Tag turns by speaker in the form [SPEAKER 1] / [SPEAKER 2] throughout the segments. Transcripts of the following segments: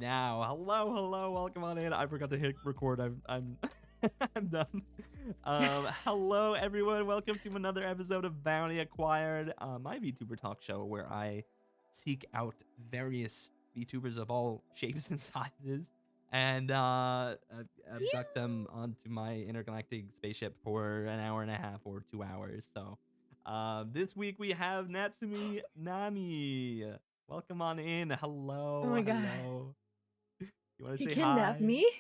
[SPEAKER 1] Now, hello, welcome on in. I forgot to hit record. I'm I'm done. Hello everyone. Welcome to another episode of Bounty Acquired, my VTuber talk show where I seek out various VTubers of all shapes and sizes and abduct them onto my intergalactic spaceship for an hour and a half or 2 hours. So, this week we have NatsuNami. Welcome on in.
[SPEAKER 2] Oh
[SPEAKER 1] Hello,
[SPEAKER 2] my god.
[SPEAKER 1] hello. You want to
[SPEAKER 2] He
[SPEAKER 1] say
[SPEAKER 2] kidnapped
[SPEAKER 1] hi?
[SPEAKER 2] me?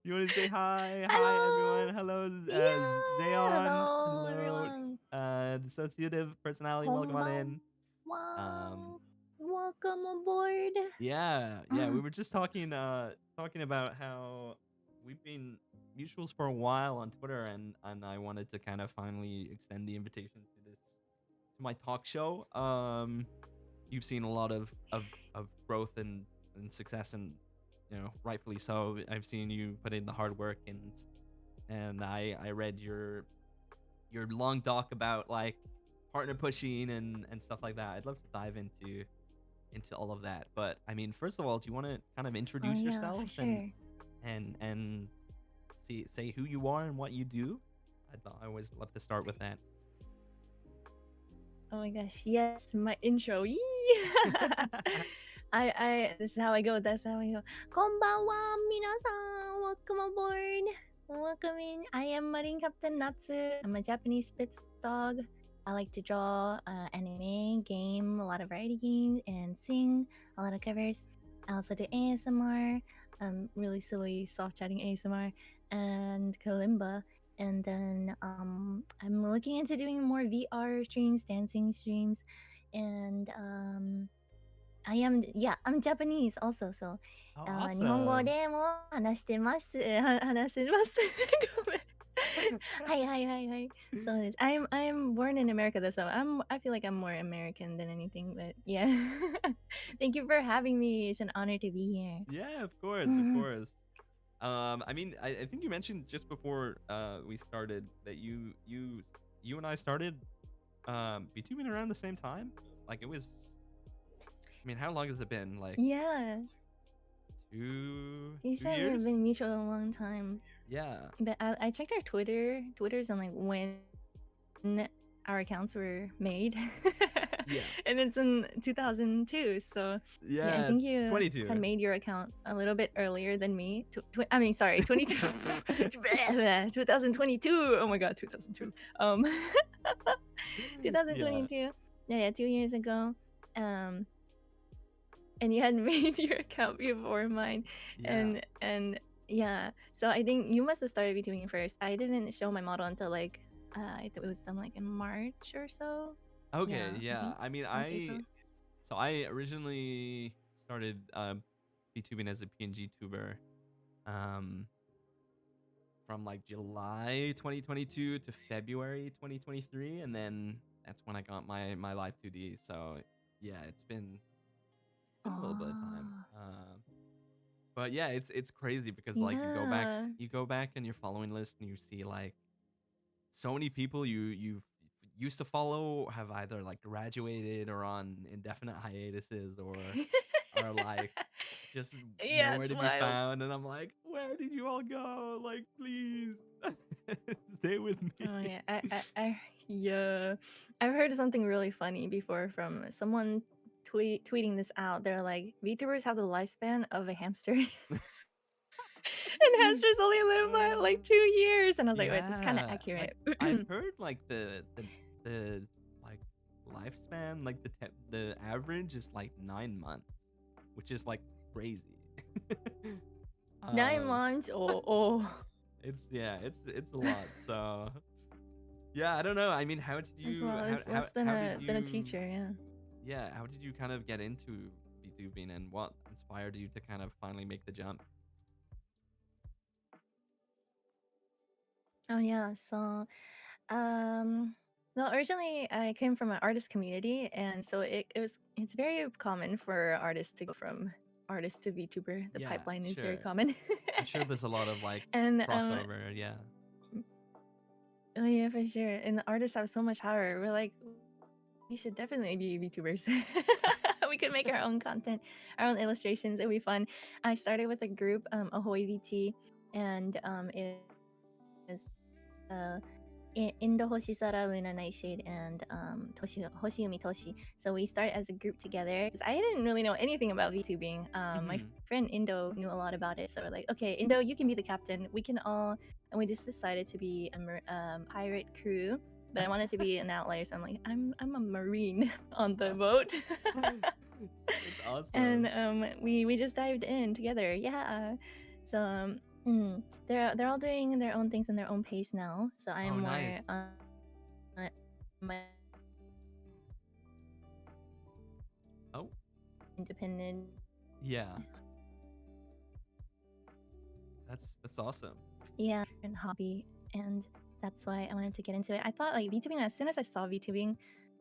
[SPEAKER 1] You want to say hi? Hi,
[SPEAKER 2] Hello!
[SPEAKER 1] everyone. Hello,
[SPEAKER 2] Yeah!
[SPEAKER 1] Zayon.
[SPEAKER 2] Hello,
[SPEAKER 1] Hello,
[SPEAKER 2] everyone.
[SPEAKER 1] dissociative personality. Welcome on in. Um,
[SPEAKER 2] Konbanwa. Welcome aboard.
[SPEAKER 1] yeah. We were just talking about how we've been mutuals for a while on Twitter, and I wanted to kind of finally extend the invitation to my talk show. You've seen a lot of growth and success, and rightfully so. I've seen you put in the hard work, and I read your long doc about like partner pushing and stuff like that. I'd love to dive into all of that, but I mean, first of all, do you want to kind of
[SPEAKER 2] Oh
[SPEAKER 1] introduce
[SPEAKER 2] yeah, for
[SPEAKER 1] yourself and
[SPEAKER 2] sure.
[SPEAKER 1] and say who you are and what you do? I always love to start with that.
[SPEAKER 2] Oh my gosh, yes, my intro. Yee! This is how I go. That's how I go. Konbanwa, minasan. Welcome aboard. Welcome in. I am Marine Captain Natsu. I'm a Japanese Spitz dog. I like to draw, anime, game, a lot of variety games, and sing a lot of covers. I also do ASMR, really silly soft chatting ASMR, and kalimba. And then I'm looking into doing more VR streams, dancing streams, and I'm Japanese also, so
[SPEAKER 1] Oh,
[SPEAKER 2] 日本語
[SPEAKER 1] awesome.
[SPEAKER 2] でも話してます。話せます。ごめん。はいはいはいはい。そうです。I'm born in America though, so I feel like I'm more American than anything, but yeah. Thank you for having me. It's an honor to be here.
[SPEAKER 1] Yeah, of course, of course. I mean, I think you mentioned just before we started that you and I started VTubing around the same time. Like it was. I mean, how long has it been? Like
[SPEAKER 2] Yeah. You
[SPEAKER 1] two
[SPEAKER 2] said we've
[SPEAKER 1] years?
[SPEAKER 2] been mutual a long time.
[SPEAKER 1] Yeah.
[SPEAKER 2] But I checked our Twitter's on like when our accounts were made.
[SPEAKER 1] Yeah.
[SPEAKER 2] And it's in 2002. So yeah, I
[SPEAKER 1] Yeah.
[SPEAKER 2] think you had
[SPEAKER 1] 22.
[SPEAKER 2] made your account a little bit earlier than me. I mean, sorry, 22. 2022. Oh my god, 2002. Um
[SPEAKER 1] Yeah.
[SPEAKER 2] 2022. Yeah, 2 years ago. Um and you had made your account before mine,
[SPEAKER 1] Yeah.
[SPEAKER 2] and yeah, so I think you must have started VTubing first. I didn't show my model until like I think it was done like in March or so.
[SPEAKER 1] Okay.
[SPEAKER 2] Yeah, I
[SPEAKER 1] Yeah.
[SPEAKER 2] think
[SPEAKER 1] I mean,
[SPEAKER 2] March, April.
[SPEAKER 1] I originally started VTubing as a PNG tuber. Um, from like July 2022 to February 2023, and then that's when I got my live 2D. So yeah, it's been a little bit of time.
[SPEAKER 2] Oh
[SPEAKER 1] But yeah, it's crazy because like
[SPEAKER 2] yeah.
[SPEAKER 1] you go back in your following list and you see like so many people you used to follow have either like graduated or on indefinite hiatuses or are like just
[SPEAKER 2] Yeah,
[SPEAKER 1] nowhere
[SPEAKER 2] it's
[SPEAKER 1] to be
[SPEAKER 2] wild.
[SPEAKER 1] found, and I'm like, where did you all go? Like, please stay with me.
[SPEAKER 2] Oh yeah, yeah, I've heard something really funny before from someone tweeting this out. They're like, VTubers have the lifespan of a hamster. And hamsters only live by like 2 years. And I was like, wait, that's kind of
[SPEAKER 1] Yeah, like
[SPEAKER 2] accurate.
[SPEAKER 1] I've heard like the like lifespan, like the average is like 9 months, which is like crazy. um
[SPEAKER 2] 9 months? Oh.
[SPEAKER 1] it's yeah, it's a lot. So yeah, I don't know. I mean,
[SPEAKER 2] As well. It's less than
[SPEAKER 1] how did
[SPEAKER 2] a
[SPEAKER 1] you
[SPEAKER 2] teacher, yeah.
[SPEAKER 1] yeah, how did you kind of get into VTubing, and what inspired you to kind of finally make the jump?
[SPEAKER 2] Oh yeah. So um well, originally I came from an artist community, and so it's very common for artists to go from artist to VTuber. The
[SPEAKER 1] Yeah,
[SPEAKER 2] pipeline is very
[SPEAKER 1] sure.
[SPEAKER 2] common.
[SPEAKER 1] I'm sure there's a lot of like
[SPEAKER 2] And
[SPEAKER 1] crossover. Yeah.
[SPEAKER 2] oh yeah, for sure. And the artists have so much power. We're like, we should definitely be VTubers. we could make our own content, our own illustrations. It'd be fun. I started with a group, Ahoy VT, and it is Indo Hoshisara Luna Nightshade and Hoshiumi Toshi. So we start as a group together because I didn't really know anything about VTubing. My
[SPEAKER 1] Mhm.
[SPEAKER 2] friend Indo knew a lot about it, so we're like, okay, Indo, you can be the captain. We can all, and we just decided to be a pirate crew. But I wanted to be an outlier, so I'm like, I'm a marine on the boat.
[SPEAKER 1] That's
[SPEAKER 2] And
[SPEAKER 1] awesome.
[SPEAKER 2] we just dived in together. Yeah. So they're all doing their own things in their own pace now. So I'm
[SPEAKER 1] Oh,
[SPEAKER 2] more
[SPEAKER 1] nice.
[SPEAKER 2] on my
[SPEAKER 1] Oh,
[SPEAKER 2] independent,
[SPEAKER 1] yeah. That's awesome.
[SPEAKER 2] yeah, and hobby, and that's why I wanted to get into it. I thought like VTubing as soon as I saw VTubing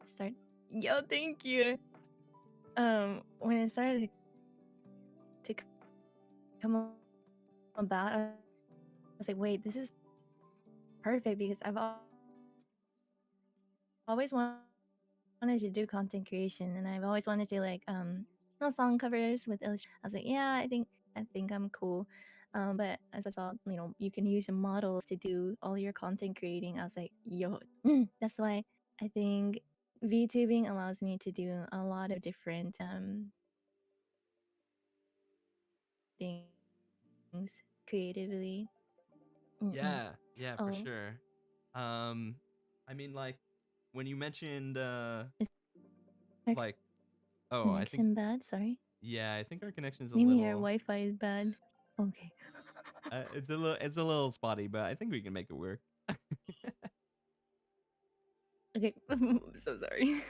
[SPEAKER 2] start. Yo, thank you. When it started to come about, I was like, wait, this is perfect because I've always wanted to do content creation, and I've always wanted to like no song covers with illustration. I was like, yeah, I think I'm cool. But as I saw, you can use your models to do all your content creating. I was like, yo, that's why I think VTubing allows me to do a lot of different things creatively. Mm-mm.
[SPEAKER 1] Yeah, yeah, for
[SPEAKER 2] Oh,
[SPEAKER 1] sure. Um, I mean, like, when you mentioned,
[SPEAKER 2] is our
[SPEAKER 1] like, oh, I think,
[SPEAKER 2] connection bad? Sorry.
[SPEAKER 1] yeah, I think our connection is a
[SPEAKER 2] Maybe our
[SPEAKER 1] little,
[SPEAKER 2] Wi-Fi is bad. Okay.
[SPEAKER 1] it's a little spotty, but I think we can make it work.
[SPEAKER 2] Okay. So sorry.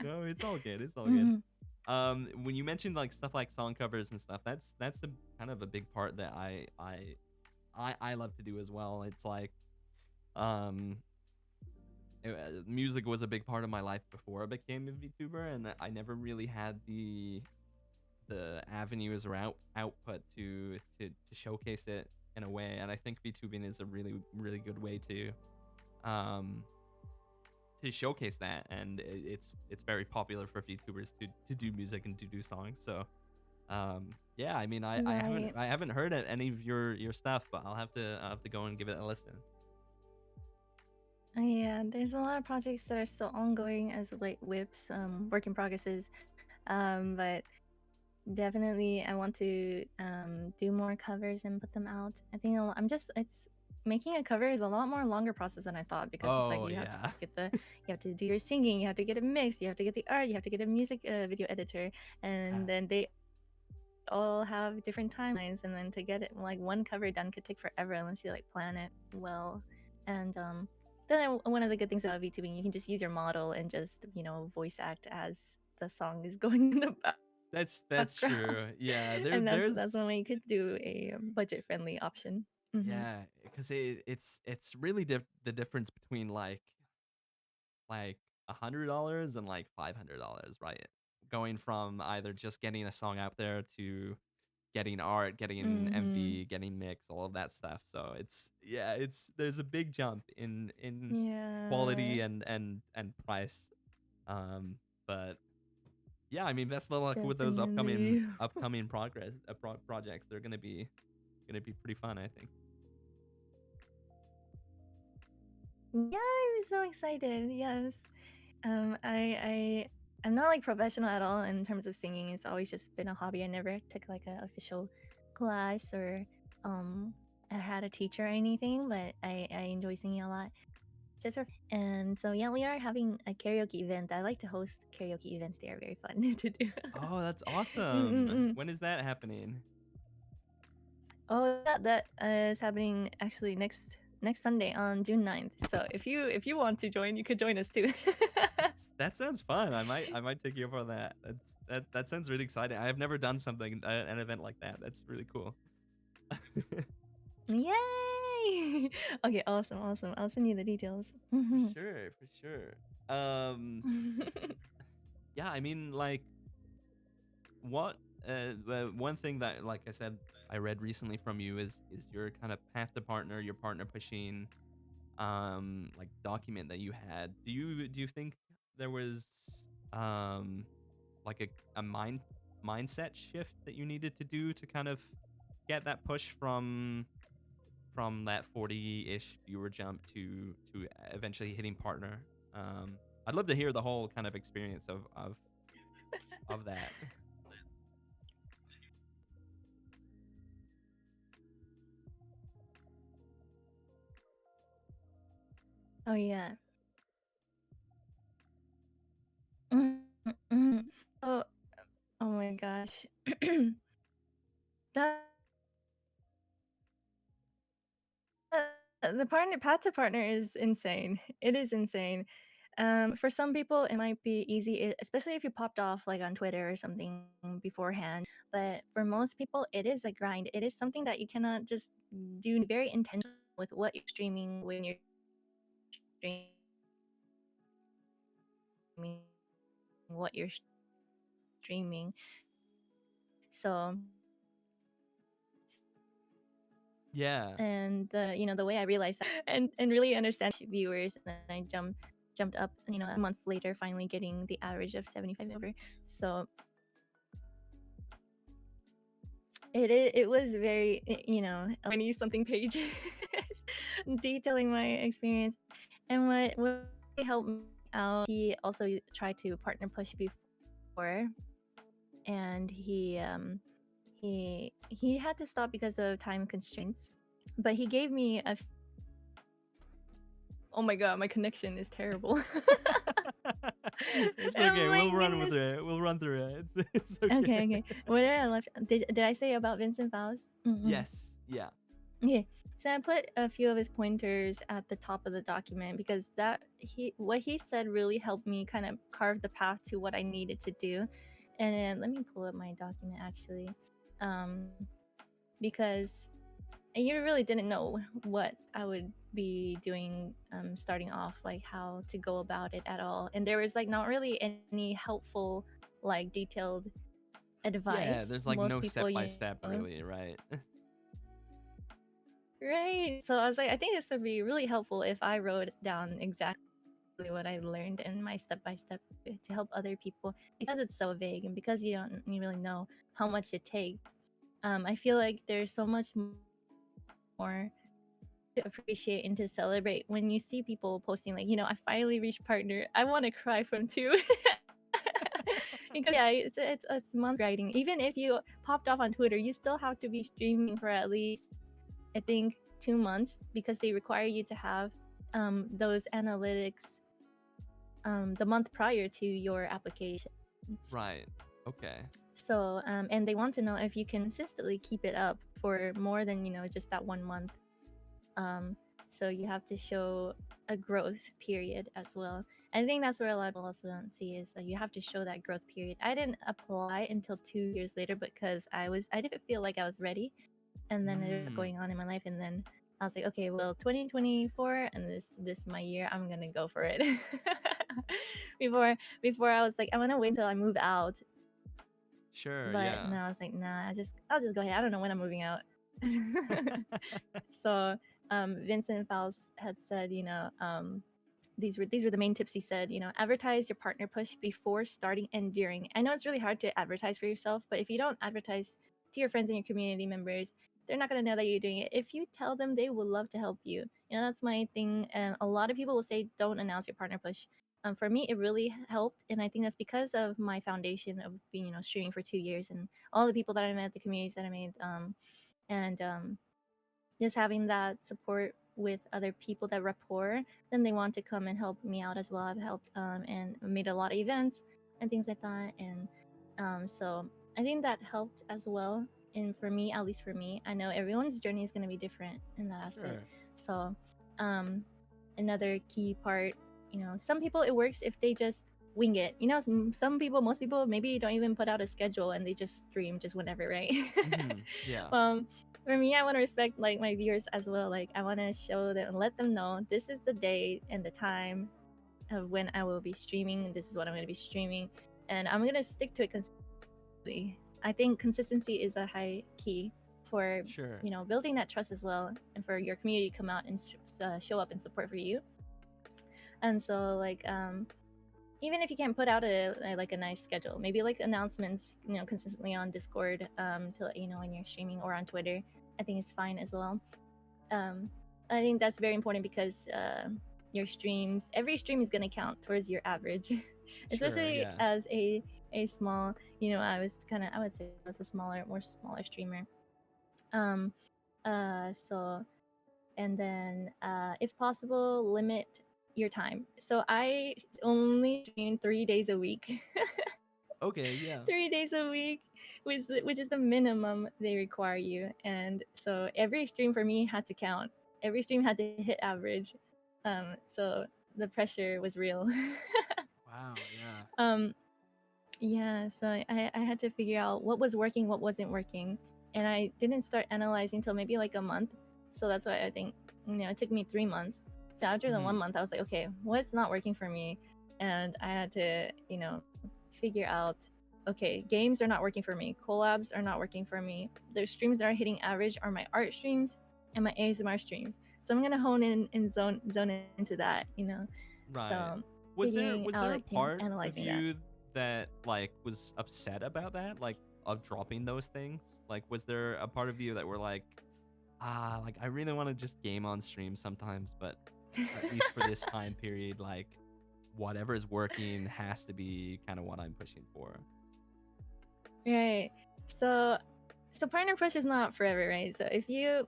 [SPEAKER 1] No, it's all good. It's all good.
[SPEAKER 2] Mhm.
[SPEAKER 1] When you mentioned like stuff like song covers and stuff, that's a kind of a big part that I love to do as well. It's like, um, music was a big part of my life before I became a VTuber, and I never really had the avenues or output to showcase it in a way. And I think VTubing is a really good way um to showcase that. And it's very popular for VTubers to do music and to do songs. So yeah, I mean,
[SPEAKER 2] Right.
[SPEAKER 1] I haven't heard any of your stuff, but I'll have to go and give it a listen.
[SPEAKER 2] Yeah, there's a lot of projects that are still ongoing as like whips, work in progresses. But definitely I want to do more covers and put them out. I think I'm just it's making a cover is a lot more longer process than I thought because it's like
[SPEAKER 1] Oh
[SPEAKER 2] you have to
[SPEAKER 1] yeah.
[SPEAKER 2] get the you have to do your singing, you have to get it mixed, you have to get the art, you have to get a music video editor, and
[SPEAKER 1] Yeah.
[SPEAKER 2] then they all have different timelines, and then to get it like one cover done could take forever unless you like plan it well. And then one of the good things about VTubing, you can just use your model and just voice act as the song is going in the
[SPEAKER 1] That's
[SPEAKER 2] background.
[SPEAKER 1] true. Yeah,
[SPEAKER 2] And that's one
[SPEAKER 1] there's
[SPEAKER 2] way you could do a budget friendly option. Hmm.
[SPEAKER 1] yeah, because it's really the difference between like $100 and like $500, right? Going from either just getting a song out there to getting art, getting
[SPEAKER 2] Hmm.
[SPEAKER 1] MV, getting mix, all of that stuff. So it's yeah, it's there's a big jump in
[SPEAKER 2] Yeah,
[SPEAKER 1] quality and price. Um, but yeah, I mean, best of luck with those
[SPEAKER 2] definitely.
[SPEAKER 1] upcoming progress projects. They're gonna be pretty fun, I think.
[SPEAKER 2] Yeah, I'm so excited. Yes. I'm not like professional at all in terms of singing. It's always just been a hobby. I never took like an official class or um I had a teacher or anything, but I enjoy singing a lot. Just for and so yeah, we are having a karaoke event. I like to host karaoke events. They are very fun to do.
[SPEAKER 1] Oh, that's awesome.
[SPEAKER 2] Mm-mm-mm.
[SPEAKER 1] When is that happening?
[SPEAKER 2] Oh, yeah, that is happening actually next Sunday on June 9th. So if you want to join, you could join us too.
[SPEAKER 1] That sounds fun. I might take you up on that. That sounds really exciting. I have never done something an event like that. That's really cool.
[SPEAKER 2] Yay! Okay, awesome, awesome. I'll send you the details.
[SPEAKER 1] For
[SPEAKER 2] Mhm.
[SPEAKER 1] sure, for sure. Um, yeah, I mean, like, what? One thing that, like I said, I read recently from you is your kind of path to partner, your partner pushing, like document that you had. Do you think there was like a mindset shift that you needed to do to kind of get that push from that 40-ish viewer jump to eventually hitting partner? I'd love to hear the whole kind of experience of that.
[SPEAKER 2] Oh yeah. Mm, mm. Oh, oh my gosh. that the partner path to partner is insane. It is insane. For some people, it might be easy, especially if you popped off like on Twitter or something beforehand. But for most people, it is a grind. It is something that you cannot just do very intentional with what you're streaming when you're streaming what you're streaming. So
[SPEAKER 1] Yeah.
[SPEAKER 2] and the way I realized that and really understand viewers, and then I jumped up, months later, finally getting the average of 75 over. So it was very 20 something pages detailing my experience. And what really helped me out, he also tried to partner push before, and he had to stop because of time constraints, but he gave me a oh my god, my connection is terrible.
[SPEAKER 1] It's
[SPEAKER 2] Oh
[SPEAKER 1] okay.
[SPEAKER 2] my
[SPEAKER 1] We'll run with
[SPEAKER 2] goodness.
[SPEAKER 1] it. We'll run through it. It's okay.
[SPEAKER 2] Okay, okay. What did I left? Did I say about Vincent Faust?
[SPEAKER 1] Yes. Yeah.
[SPEAKER 2] Yeah. So I put a few of his pointers at the top of the document because what he said really helped me kind of carve the path to what I needed to do. And then let me pull up my document actually, because you really didn't know what I would be doing, starting off, like how to go about it at all. And there was like not really any helpful, like detailed
[SPEAKER 1] Yeah.
[SPEAKER 2] advice.
[SPEAKER 1] There's like
[SPEAKER 2] Most
[SPEAKER 1] no
[SPEAKER 2] people,
[SPEAKER 1] step by step, really, right?
[SPEAKER 2] right. So I was like, I think this would be really helpful if I wrote down exactly what I learned and my step by step to help other people, because it's so vague and because you really know how much it takes. I feel like there's so much more to appreciate and to celebrate when you see people posting like, I finally reached partner. I want to cry from too. Because yeah, it's month writing. Even if you popped off on Twitter, you still have to be streaming for at least, I think, 2 months, because they require you to have those analytics the month prior to your application.
[SPEAKER 1] Right. Okay.
[SPEAKER 2] So and they want to know if you can consistently keep it up for more than just that 1 month. So you have to show a growth period as well. I think that's where a lot of people also don't see, is that you have to show that growth period. I didn't apply until 2 years later because I didn't feel like I was ready, and then it was
[SPEAKER 1] Mm.
[SPEAKER 2] going on in my life, and then I was like, okay, well, 2024, and this is my year. I'm gonna go for it. Before I was like, I'm gonna wait until I move out,
[SPEAKER 1] Sure.
[SPEAKER 2] but
[SPEAKER 1] Yeah.
[SPEAKER 2] no, I was like, nah, I'll just go ahead. I don't know when I'm moving out. So Vincent Faust had said, these were the main tips he said. Advertise your partner push before, starting, and during. I know it's really hard to advertise for yourself, but if you don't advertise to your friends and your community members, they're not going to know that you're doing it. If you tell them, they will love to help you. That's my thing. A lot of people will say don't announce your partner push. For me, it really helped, and I think that's because of my foundation of being, streaming for 2 years, and all the people that I met, the communities that I made, and just having that support with other people, that rapport, then they want to come and help me out as well. I've helped and made a lot of events and things like that, and so I think that helped as well. And for me, at least for me, I know everyone's journey is going to be different in that aspect.
[SPEAKER 1] Sure.
[SPEAKER 2] So um, another key part, some people it works if they just wing it. Some people, most people, maybe don't even put out a schedule and they just stream just whenever, right?
[SPEAKER 1] Yeah.
[SPEAKER 2] For me, I want to respect like my viewers as well. Like I want to show them and let them know this is the day and the time of when I will be streaming, and this is what I'm going to be streaming, and I'm going to stick to it consistently. I think consistency is a high key for
[SPEAKER 1] Sure.
[SPEAKER 2] building that trust as well, and for your community to come out and show up and support for you. And so like even if you can't put out like a nice schedule, maybe like announcements, consistently on Discord, to let you know when you're streaming, or on Twitter. I think it's fine as well. um I think that's very important because your streams, every stream is going to count towards your average.
[SPEAKER 1] Sure,
[SPEAKER 2] Especially
[SPEAKER 1] yeah.
[SPEAKER 2] as a small, I would say I was a smaller streamer. um so, and then if possible, limit your time. So I only stream 3 days a week.
[SPEAKER 1] Okay, yeah.
[SPEAKER 2] 3 days a week, which is the minimum they require you. And so every stream for me had to count. Every stream had to hit average. So the pressure was real.
[SPEAKER 1] Wow, yeah.
[SPEAKER 2] um, yeah, so I had to figure out what was working, what wasn't working. And I didn't start analyzing until maybe like a month. So that's why I think, it took me 3 months. So after the
[SPEAKER 1] Hmm.
[SPEAKER 2] 1 month, I was like, okay, what's not working for me? And I had to, figure out, okay, games are not working for me. Collabs are not working for me. There's streams that are hitting average are my art streams and my ASMR streams. So I'm gonna hone in and zone into that.
[SPEAKER 1] Right.
[SPEAKER 2] So
[SPEAKER 1] Was
[SPEAKER 2] figuring
[SPEAKER 1] was there
[SPEAKER 2] out,
[SPEAKER 1] a part of
[SPEAKER 2] analyzing that.
[SPEAKER 1] you that like was upset about that, like of dropping those things? Like, was there a part of you that were like, ah, like I really want to just game on stream sometimes, but at least for this time period, like whatever is working has to be kind of what I'm pushing for.
[SPEAKER 2] Right. So partner push is not forever, right? So if you,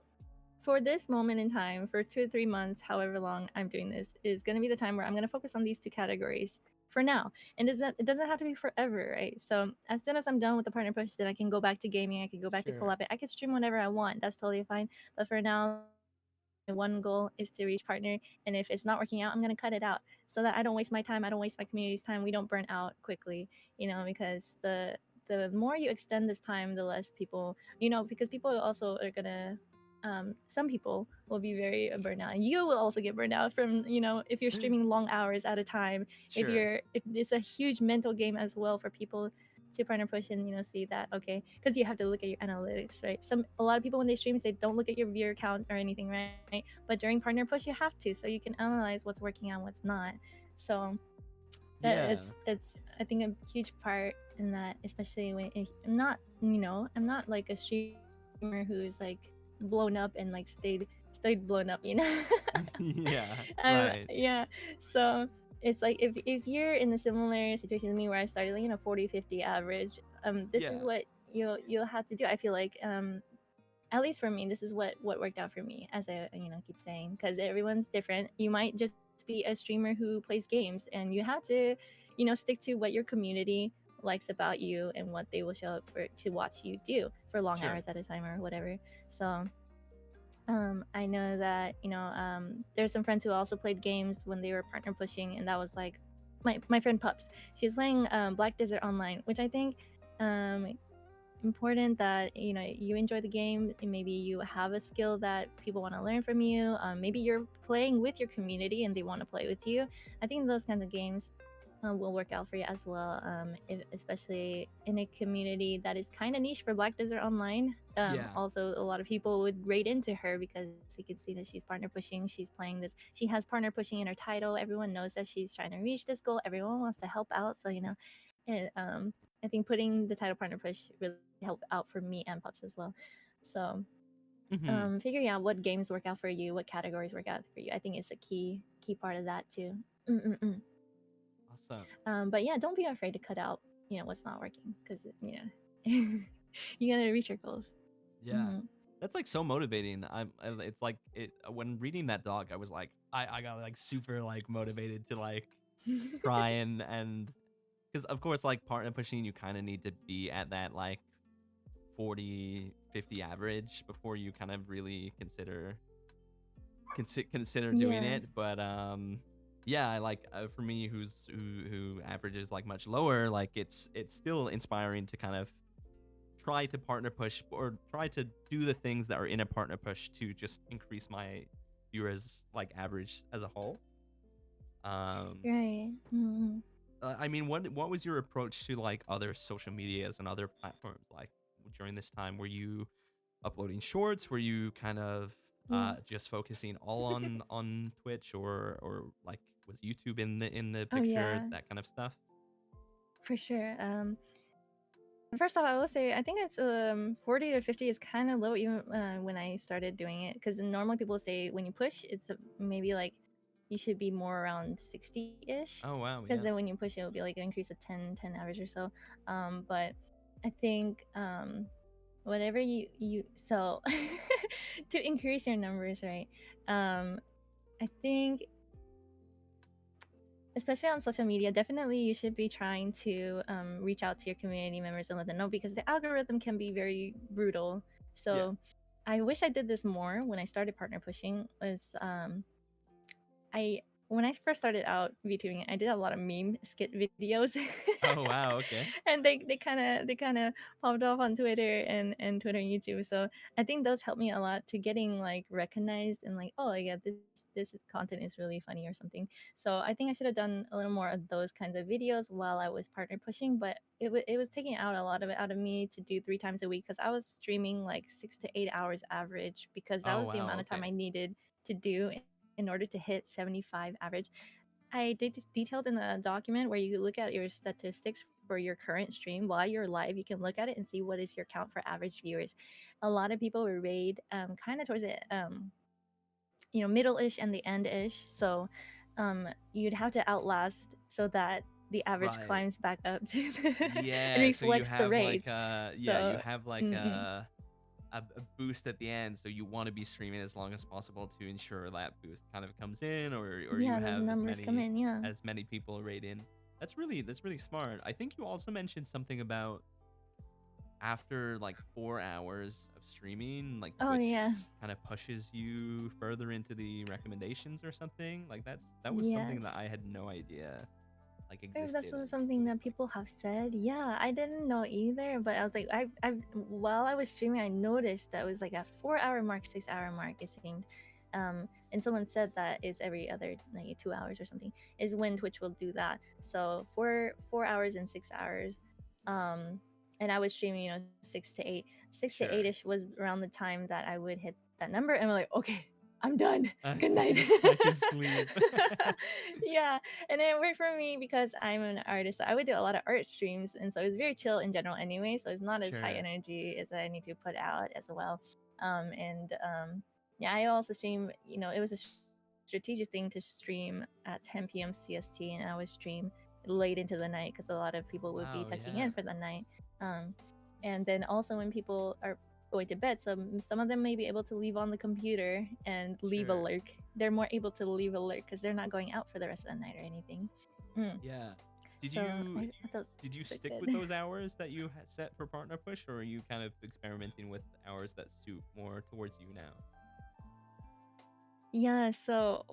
[SPEAKER 2] for this moment in time, for 2 or 3 months, however long I'm doing this, is going to be the time where I'm going to focus on these two categories for now. And it doesn't have to be forever, right? So as soon as I'm done with the partner push, then I can go back to gaming. I can go back to
[SPEAKER 1] Sure.
[SPEAKER 2] collab. I can stream whenever I want. That's totally fine. But for now, my one goal is to reach partner. And if it's not working out, I'm going to cut it out so that I don't waste my time. I don't waste my community's time. We don't burn out quickly, because the more you extend this time, the less people, because people also are gonna, some people will be very burnout, and you will also get burned out from, if you're streaming long hours at a time.
[SPEAKER 1] Sure.
[SPEAKER 2] If it's a huge mental game as well for people to partner push and, see that, okay, because you have to look at your analytics, right? A lot of people when they stream, they don't look at your viewer count or anything, right? But during partner push you have to, so you can analyze what's working and what's not. So that
[SPEAKER 1] Yeah.
[SPEAKER 2] it's I think a huge part in that, especially when if I'm not like a streamer who's like blown up and like stayed blown up.
[SPEAKER 1] Yeah. Right.
[SPEAKER 2] Yeah. So it's like if you're in a similar situation to me where I started like 40, 50 average, this is
[SPEAKER 1] Yeah.
[SPEAKER 2] what you'll have to do. I feel like, at least for me, this is what worked out for me, as I keep saying, because everyone's different. You might just be a streamer who plays games, and you have to stick to what your community likes about you and what they will show up for to watch you do for long
[SPEAKER 1] Sure.
[SPEAKER 2] hours at a time or whatever. So I know that there's some friends who also played games when they were partner pushing, and that was like my friend Pups. She's playing Black Desert Online, which I think um, important that you enjoy the game, and maybe you have a skill that people want to learn from you. Maybe you're playing with your community and they want to play with you. I think those kinds of games will work out for you as well, especially in a community that is kind of niche for Black Desert Online.
[SPEAKER 1] Yeah.
[SPEAKER 2] Also, a lot of people would rate into her because they could see that she's partner pushing. She's playing this. She has partner pushing in her title. Everyone knows that she's trying to reach this goal. Everyone wants to help out. So I think putting the title partner push really helped out for me and Pups as well. So
[SPEAKER 1] Hmm.
[SPEAKER 2] figuring out what games work out for you, what categories work out for you, I think is a key part of that too. Mm-mm-mm.
[SPEAKER 1] Awesome.
[SPEAKER 2] But yeah, don't be afraid to cut out what's not working, because you gotta reach your goals.
[SPEAKER 1] Yeah.
[SPEAKER 2] Hmm.
[SPEAKER 1] That's like so motivating. It's like it when reading that doc, I was like, I got like super like motivated to like try and because of course like partner pushing, you kind of need to be at that like 40, 50 average before you kind of really consider doing it.
[SPEAKER 2] Yes.
[SPEAKER 1] But yeah, I like for me who averages like much lower, like it's still inspiring to kind of try to partner push or try to do the things that are in a partner push to just increase my viewers like average as a whole. Um,
[SPEAKER 2] Right. Mm-hmm.
[SPEAKER 1] I mean, what was your approach to like other social medias and other platforms like during this time? Were you uploading shorts? Were you kind of
[SPEAKER 2] Yeah.
[SPEAKER 1] just focusing all on Twitch or like Was YouTube in the
[SPEAKER 2] Oh
[SPEAKER 1] picture,
[SPEAKER 2] yeah,
[SPEAKER 1] that kind of stuff?
[SPEAKER 2] for sure. First off, I will say I think it's 40 to 50 is kind of low even when I started doing it, because normally people say when you push it's maybe like you should be more around 60-ish,
[SPEAKER 1] Oh wow,
[SPEAKER 2] because
[SPEAKER 1] yeah.
[SPEAKER 2] then when you push it will be like an increase of 10 average or so. But I think whatever you so to increase your numbers, right? I think especially on social media, definitely you should be trying to reach out to your community members and let them know, because the algorithm can be very brutal.
[SPEAKER 1] Yeah.
[SPEAKER 2] So I wish I did this more when I started partner pushing. Was I when I first started out VTubing, I did a lot of meme skit videos,
[SPEAKER 1] Oh wow, okay.
[SPEAKER 2] and they kind of popped off on Twitter and Twitter and YouTube. So I think those helped me a lot to getting like recognized and like, oh yeah, this content is really funny or something. So I think I should have done a little more of those kinds of videos while I was partner pushing, but it was taking out a lot of it out of me to do 3 times a week, because I was streaming like 6 to 8 hours average, because that
[SPEAKER 1] Oh
[SPEAKER 2] was the
[SPEAKER 1] wow,
[SPEAKER 2] amount of time
[SPEAKER 1] okay.
[SPEAKER 2] I needed to do in order to hit 75 average. I did detailed in the document where you look at your statistics for your current stream while you're live. You can look at it and see what is your count for average viewers. A lot of people were raid kind of towards the middle-ish and the end-ish. So you'd have to outlast so that the average
[SPEAKER 1] Right.
[SPEAKER 2] climbs back up to and
[SPEAKER 1] Yeah, so you
[SPEAKER 2] reflects the
[SPEAKER 1] have like
[SPEAKER 2] raids.
[SPEAKER 1] yeah, you
[SPEAKER 2] So
[SPEAKER 1] have like
[SPEAKER 2] mm-mm.
[SPEAKER 1] a boost at the end, so you want to be streaming as long as possible to ensure that boost kind of comes in, or you
[SPEAKER 2] Yeah, those
[SPEAKER 1] have
[SPEAKER 2] numbers come in. Yeah.
[SPEAKER 1] as many people rate in. That's really smart. I think you also mentioned something about after like 4 hours of streaming, like
[SPEAKER 2] Oh
[SPEAKER 1] Twitch
[SPEAKER 2] yeah.
[SPEAKER 1] kind of pushes you further into the recommendations or something. Like that was something that
[SPEAKER 2] Yes.
[SPEAKER 1] I had no idea like
[SPEAKER 2] That's
[SPEAKER 1] existed and
[SPEAKER 2] something
[SPEAKER 1] really
[SPEAKER 2] that
[SPEAKER 1] stuck.
[SPEAKER 2] people have said. Yeah, I didn't know either, but I was like, while I was streaming, I noticed that it was like a 4 hour mark, 6 hour mark, it seemed. And someone said that is every other like 2 hours or something is when Twitch will do that. So 4 hours and 6 hours, and I was streaming, 6 to 8, 6 to 8
[SPEAKER 1] Sure.
[SPEAKER 2] ish was around the time that I would hit that number, and I'm like, okay, I'm done. Good night.
[SPEAKER 1] I can sleep.
[SPEAKER 2] Yeah, and it worked for me because I'm an artist. So I would do a lot of art streams, and so it was very chill in general anyway. So it's not as high
[SPEAKER 1] Sure.
[SPEAKER 2] energy as I need to put out as well. And yeah, I also stream. It was a strategic thing to stream at 10 p.m. CST, and I would stream late into the night because a lot of people would be
[SPEAKER 1] Wow,
[SPEAKER 2] tucking
[SPEAKER 1] yeah.
[SPEAKER 2] in for the night. Um, and then also when people are going to bed, some of them may be able to leave on the computer and leave a
[SPEAKER 1] Sure.
[SPEAKER 2] lurk. They're more able to leave a lurk because they're not going out for the rest of the night or anything. Mm.
[SPEAKER 1] Yeah. Did
[SPEAKER 2] So
[SPEAKER 1] you
[SPEAKER 2] I thought
[SPEAKER 1] did you
[SPEAKER 2] it's
[SPEAKER 1] stick with
[SPEAKER 2] good.
[SPEAKER 1] those hours that you had set for partner push, or are you kind of experimenting with hours that suit more towards you now?
[SPEAKER 2] Yeah, so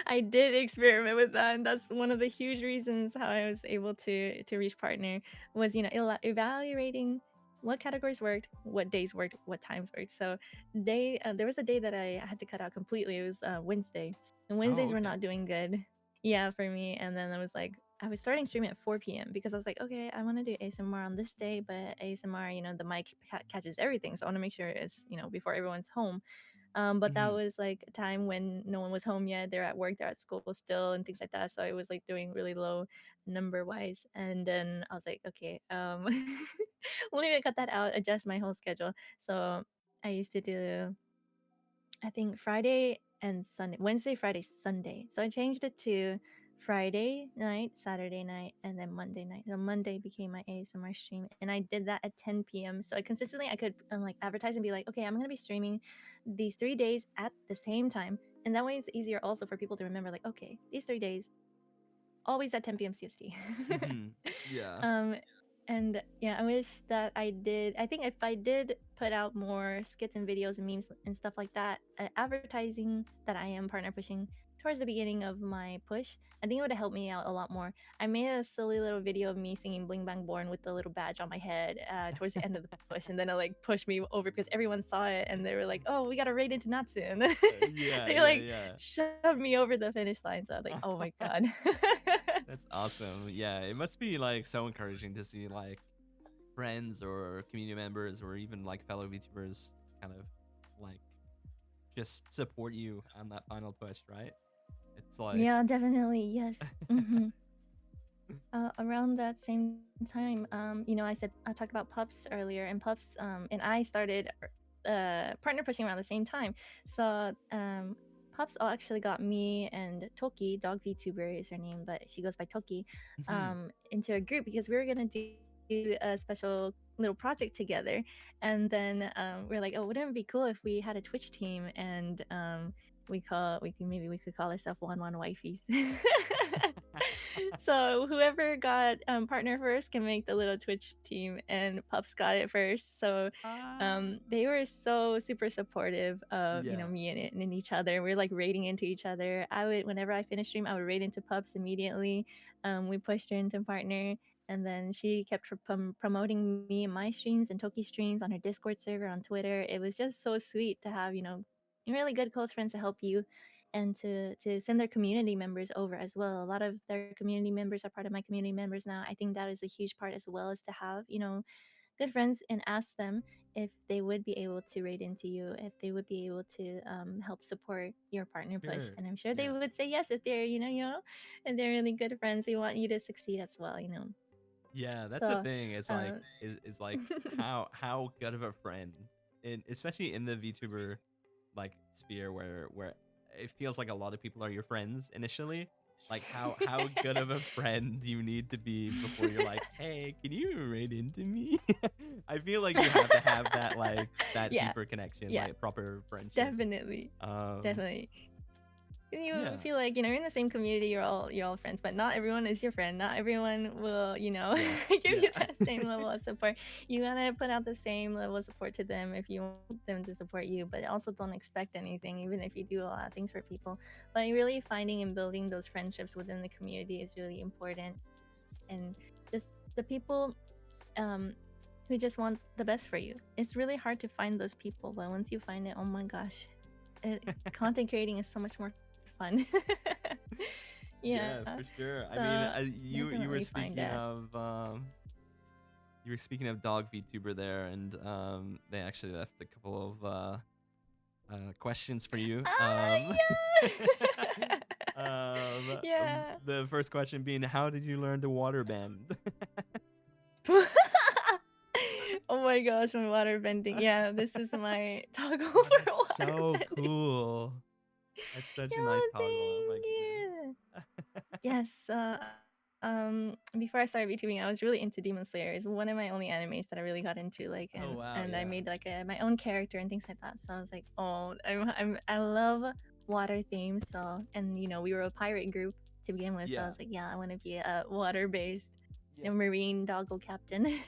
[SPEAKER 2] I did experiment with that, and that's one of the huge reasons how I was able to reach partner was evaluating what categories worked, what days worked, what times worked. So there was a day that I had to cut out completely. It was Wednesday, and
[SPEAKER 1] Oh,
[SPEAKER 2] Wednesdays were
[SPEAKER 1] okay.
[SPEAKER 2] not doing good. Yeah, for me. And then I was starting streaming at 4 p.m. because I was like, okay, I want to do ASMR on this day, but ASMR, the mic catches everything, so I want to make sure it's before everyone's home. But that
[SPEAKER 1] Mhm.
[SPEAKER 2] was like a time when no one was home yet. They're at work, they're at school still, and things like that. So I was like doing really low number wise. And then I was like, okay, we need to cut that out, adjust my whole schedule. So I used to do, I think, Friday and Sunday, Wednesday, Friday, Sunday. So I changed it to Friday night, Saturday night, and then Monday night. So Monday became my ASMR stream, and I did that at 10 p.m. So I could like advertise and be like, okay, I'm gonna be streaming these 3 days at the same time, and that way it's easier also for people to remember. Like, okay, these 3 days always at 10 p.m. CST.
[SPEAKER 1] Mhm. Yeah.
[SPEAKER 2] um, and yeah, I wish that I did. I think if I did put out more skits and videos and memes and stuff like that, advertising that I am partner pushing towards the beginning of my push, I think it would have helped me out a lot more. I made a silly little video of me singing Bling Bang Born with the little badge on my head towards the end of the push, and then it like pushed me over because everyone saw it and they were like, "Oh, we got to raid into Natsu," and then
[SPEAKER 1] Yeah,
[SPEAKER 2] they
[SPEAKER 1] yeah,
[SPEAKER 2] like
[SPEAKER 1] yeah.
[SPEAKER 2] shoved me over the finish line. So I was like, "Oh my god."
[SPEAKER 1] That's awesome. Yeah, it must be like so encouraging to see like friends or community members or even like fellow VTubers kind of like just support you on that final push, right? It's like
[SPEAKER 2] Yeah, definitely. Yes. Around that same time, I talked about pups earlier, and pups, and I started partner pushing around the same time. So pups all actually got me and Toki, dog VTuber is her name, but she goes by Toki,
[SPEAKER 1] mhm.
[SPEAKER 2] into a group because we were gonna do a special little project together. And then we're like, oh, wouldn't it be cool if we had a Twitch team, and we could call ourselves One One Wifeys. So whoever got partner first can make the little Twitch team, and Pups got it first. So
[SPEAKER 1] Ah.
[SPEAKER 2] they were so super supportive of
[SPEAKER 1] Yeah.
[SPEAKER 2] me and each other. We're like raiding into each other. I would, whenever I finished stream, I would raid into Pups immediately. We pushed her into partner, and then she kept promoting me and my streams and Toki streams on her Discord server, on Twitter. It was just so sweet to have really good close friends to help you, and to send their community members over as well. A lot of their community members are part of my community members now. I think that is a huge part as well, is to have good friends and ask them if they would be able to rate into you, if they would be able to help support your partner push.
[SPEAKER 1] Sure.
[SPEAKER 2] And I'm sure they
[SPEAKER 1] Yeah.
[SPEAKER 2] would say yes if they're and they're really good friends. They want you to succeed as well.
[SPEAKER 1] Yeah, that's the
[SPEAKER 2] So
[SPEAKER 1] thing. Is
[SPEAKER 2] uh,
[SPEAKER 1] like is like how good of a friend, in especially in the VTuber like sphere where it feels like a lot of people are your friends initially. Like how good of a friend you need to be before you're like, hey, can you rate into me? I feel like you have to have that like that
[SPEAKER 2] yeah,
[SPEAKER 1] deeper connection,
[SPEAKER 2] yeah,
[SPEAKER 1] like proper friendship.
[SPEAKER 2] definitely,
[SPEAKER 1] Um,
[SPEAKER 2] definitely. You
[SPEAKER 1] yeah,
[SPEAKER 2] feel like you're in the same community, you're all friends, but not everyone is your friend. Not everyone will
[SPEAKER 1] yeah,
[SPEAKER 2] give
[SPEAKER 1] yeah,
[SPEAKER 2] you that same level of support. You gotta put out the same level of support to them if you want them to support you, but also don't expect anything, even if you do a lot of things for people. But really finding and building those friendships within the community is really important, and just the people um who just want the best for you. It's really hard to find those people, but once you find it, oh my gosh, content creating is so much more fun. Yeah.
[SPEAKER 1] yeah, for sure. I
[SPEAKER 2] So
[SPEAKER 1] mean, you
[SPEAKER 2] definitely
[SPEAKER 1] were
[SPEAKER 2] find
[SPEAKER 1] speaking
[SPEAKER 2] that.
[SPEAKER 1] of dog VTuber there, and they actually left a couple of questions for you.
[SPEAKER 2] Yeah.
[SPEAKER 1] Um,
[SPEAKER 2] Yeah.
[SPEAKER 1] the first question being, how did you learn to waterbend?
[SPEAKER 2] Oh my gosh, my water bending. Yeah, this is my toggle
[SPEAKER 1] Oh,
[SPEAKER 2] for
[SPEAKER 1] that's
[SPEAKER 2] water
[SPEAKER 1] so
[SPEAKER 2] bending.
[SPEAKER 1] cool. That's such a nice
[SPEAKER 2] Oh,
[SPEAKER 1] toggle. Oh my
[SPEAKER 2] thank you. Yes. Before I started VTubing, I was really into Demon Slayer. It's one of my only animes that I really got into, like, and
[SPEAKER 1] Oh wow,
[SPEAKER 2] and I
[SPEAKER 1] yeah,
[SPEAKER 2] made like my own character and things like that. So I was like, oh, I love water themes. So, and we were a pirate group to begin with. So I
[SPEAKER 1] yeah,
[SPEAKER 2] was like, yeah, I want to be a water based
[SPEAKER 1] yeah.
[SPEAKER 2] marine doggo captain.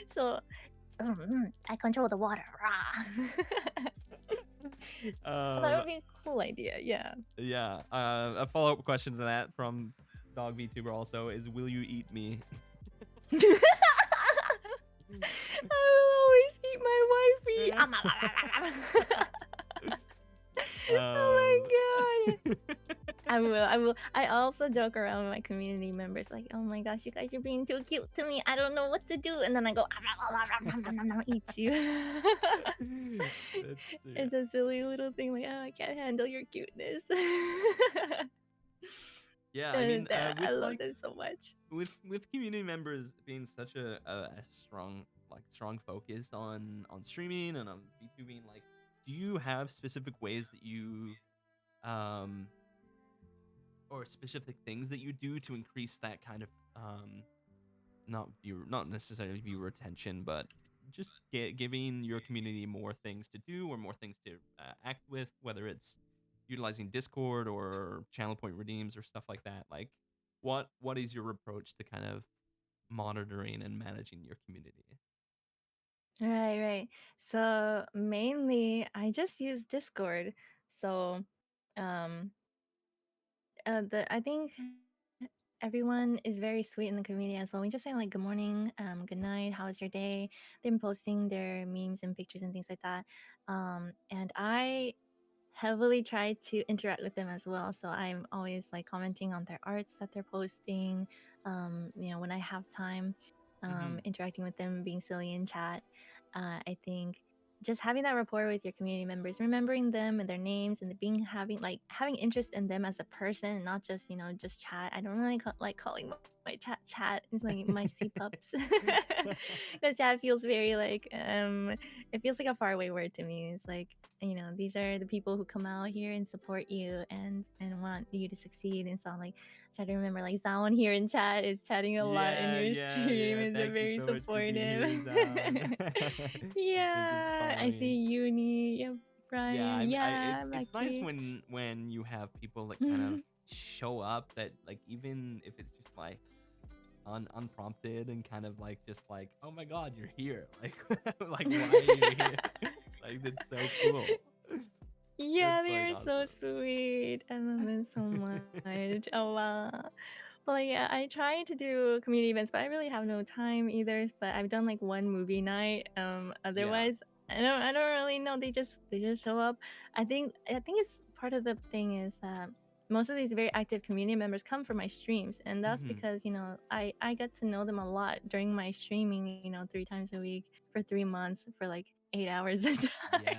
[SPEAKER 2] So I control the water. Rah. I thought it
[SPEAKER 1] um,
[SPEAKER 2] would be a cool idea. Yeah.
[SPEAKER 1] yeah. A follow up question to that from Dog VTuber also is, will you eat me?
[SPEAKER 2] I will always eat my wifey. Oh
[SPEAKER 1] um,
[SPEAKER 2] my god. I will. I will. I also joke around with my community members, like, "Oh my gosh, you guys are being too cute to me. I don't know what to do." And then I go, eat you.
[SPEAKER 1] that's yeah.
[SPEAKER 2] It's a silly little thing, like, "Oh, I can't handle your cuteness."
[SPEAKER 1] Yeah, I mean,
[SPEAKER 2] And I love this so much.
[SPEAKER 1] with community members being such a strong strong focus on streaming and on VTubing, like, do you have specific ways that you um or specific things that you do to increase that kind of not necessarily viewer attention, but just giving your community more things to do or more things to act with, whether it's utilizing Discord or channel point redeems or stuff like that. Like, what is your approach to kind of monitoring and managing your community?
[SPEAKER 2] Right, right. So mainly, I just use Discord. So, um, I think everyone is very sweet in the community as well. We just say like good morning, good night, how was your day? They've been posting their memes and pictures and things like that. And I heavily try to interact with them as well. So I'm always like commenting on their arts that they're posting. When I have time,
[SPEAKER 1] Hmm.
[SPEAKER 2] interacting with them, being silly in chat. I think just having that rapport with your community members, remembering them and their names, and being having interest in them as a person, and not just just chat. I don't really like calling my chat. It's like my C pups, because chat feels very like it feels like a faraway word to me. It's like, these are the people who come out here and support you and want you to succeed. And so I'm like try to remember, like Zawon here in chat is chatting a lot in
[SPEAKER 1] Yeah,
[SPEAKER 2] your
[SPEAKER 1] yeah,
[SPEAKER 2] stream.
[SPEAKER 1] yeah.
[SPEAKER 2] Is
[SPEAKER 1] Thank you
[SPEAKER 2] very
[SPEAKER 1] so much for being
[SPEAKER 2] supportive.
[SPEAKER 1] here, Zan. Thank you for
[SPEAKER 2] Yeah, I see
[SPEAKER 1] following.
[SPEAKER 2] Uni. Yeah,
[SPEAKER 1] Yeah,
[SPEAKER 2] Brian.
[SPEAKER 1] it's
[SPEAKER 2] Yeah,
[SPEAKER 1] it's nice
[SPEAKER 2] Lucky.
[SPEAKER 1] when you have people that kind of show up, that like, even if it's just like unprompted, and kind of like, just like, oh my god, you're here, like like, why are you here? Like, that's so cool.
[SPEAKER 2] Yeah,
[SPEAKER 1] That's
[SPEAKER 2] they
[SPEAKER 1] like
[SPEAKER 2] are so
[SPEAKER 1] awesome.
[SPEAKER 2] sweet. I love them so much. Oh wow. Well, yeah, I try to do community events, but I really have no time either. But I've done like one movie night.
[SPEAKER 1] Yeah.
[SPEAKER 2] Otherwise, I don't really know. They just show up. I think it's part of the thing is that most of these very active community members come from my streams, and that's
[SPEAKER 1] Hmm.
[SPEAKER 2] because I get to know them a lot during my streaming. 3 times a week for 3 months for like 8 hours a time.
[SPEAKER 1] Yeah,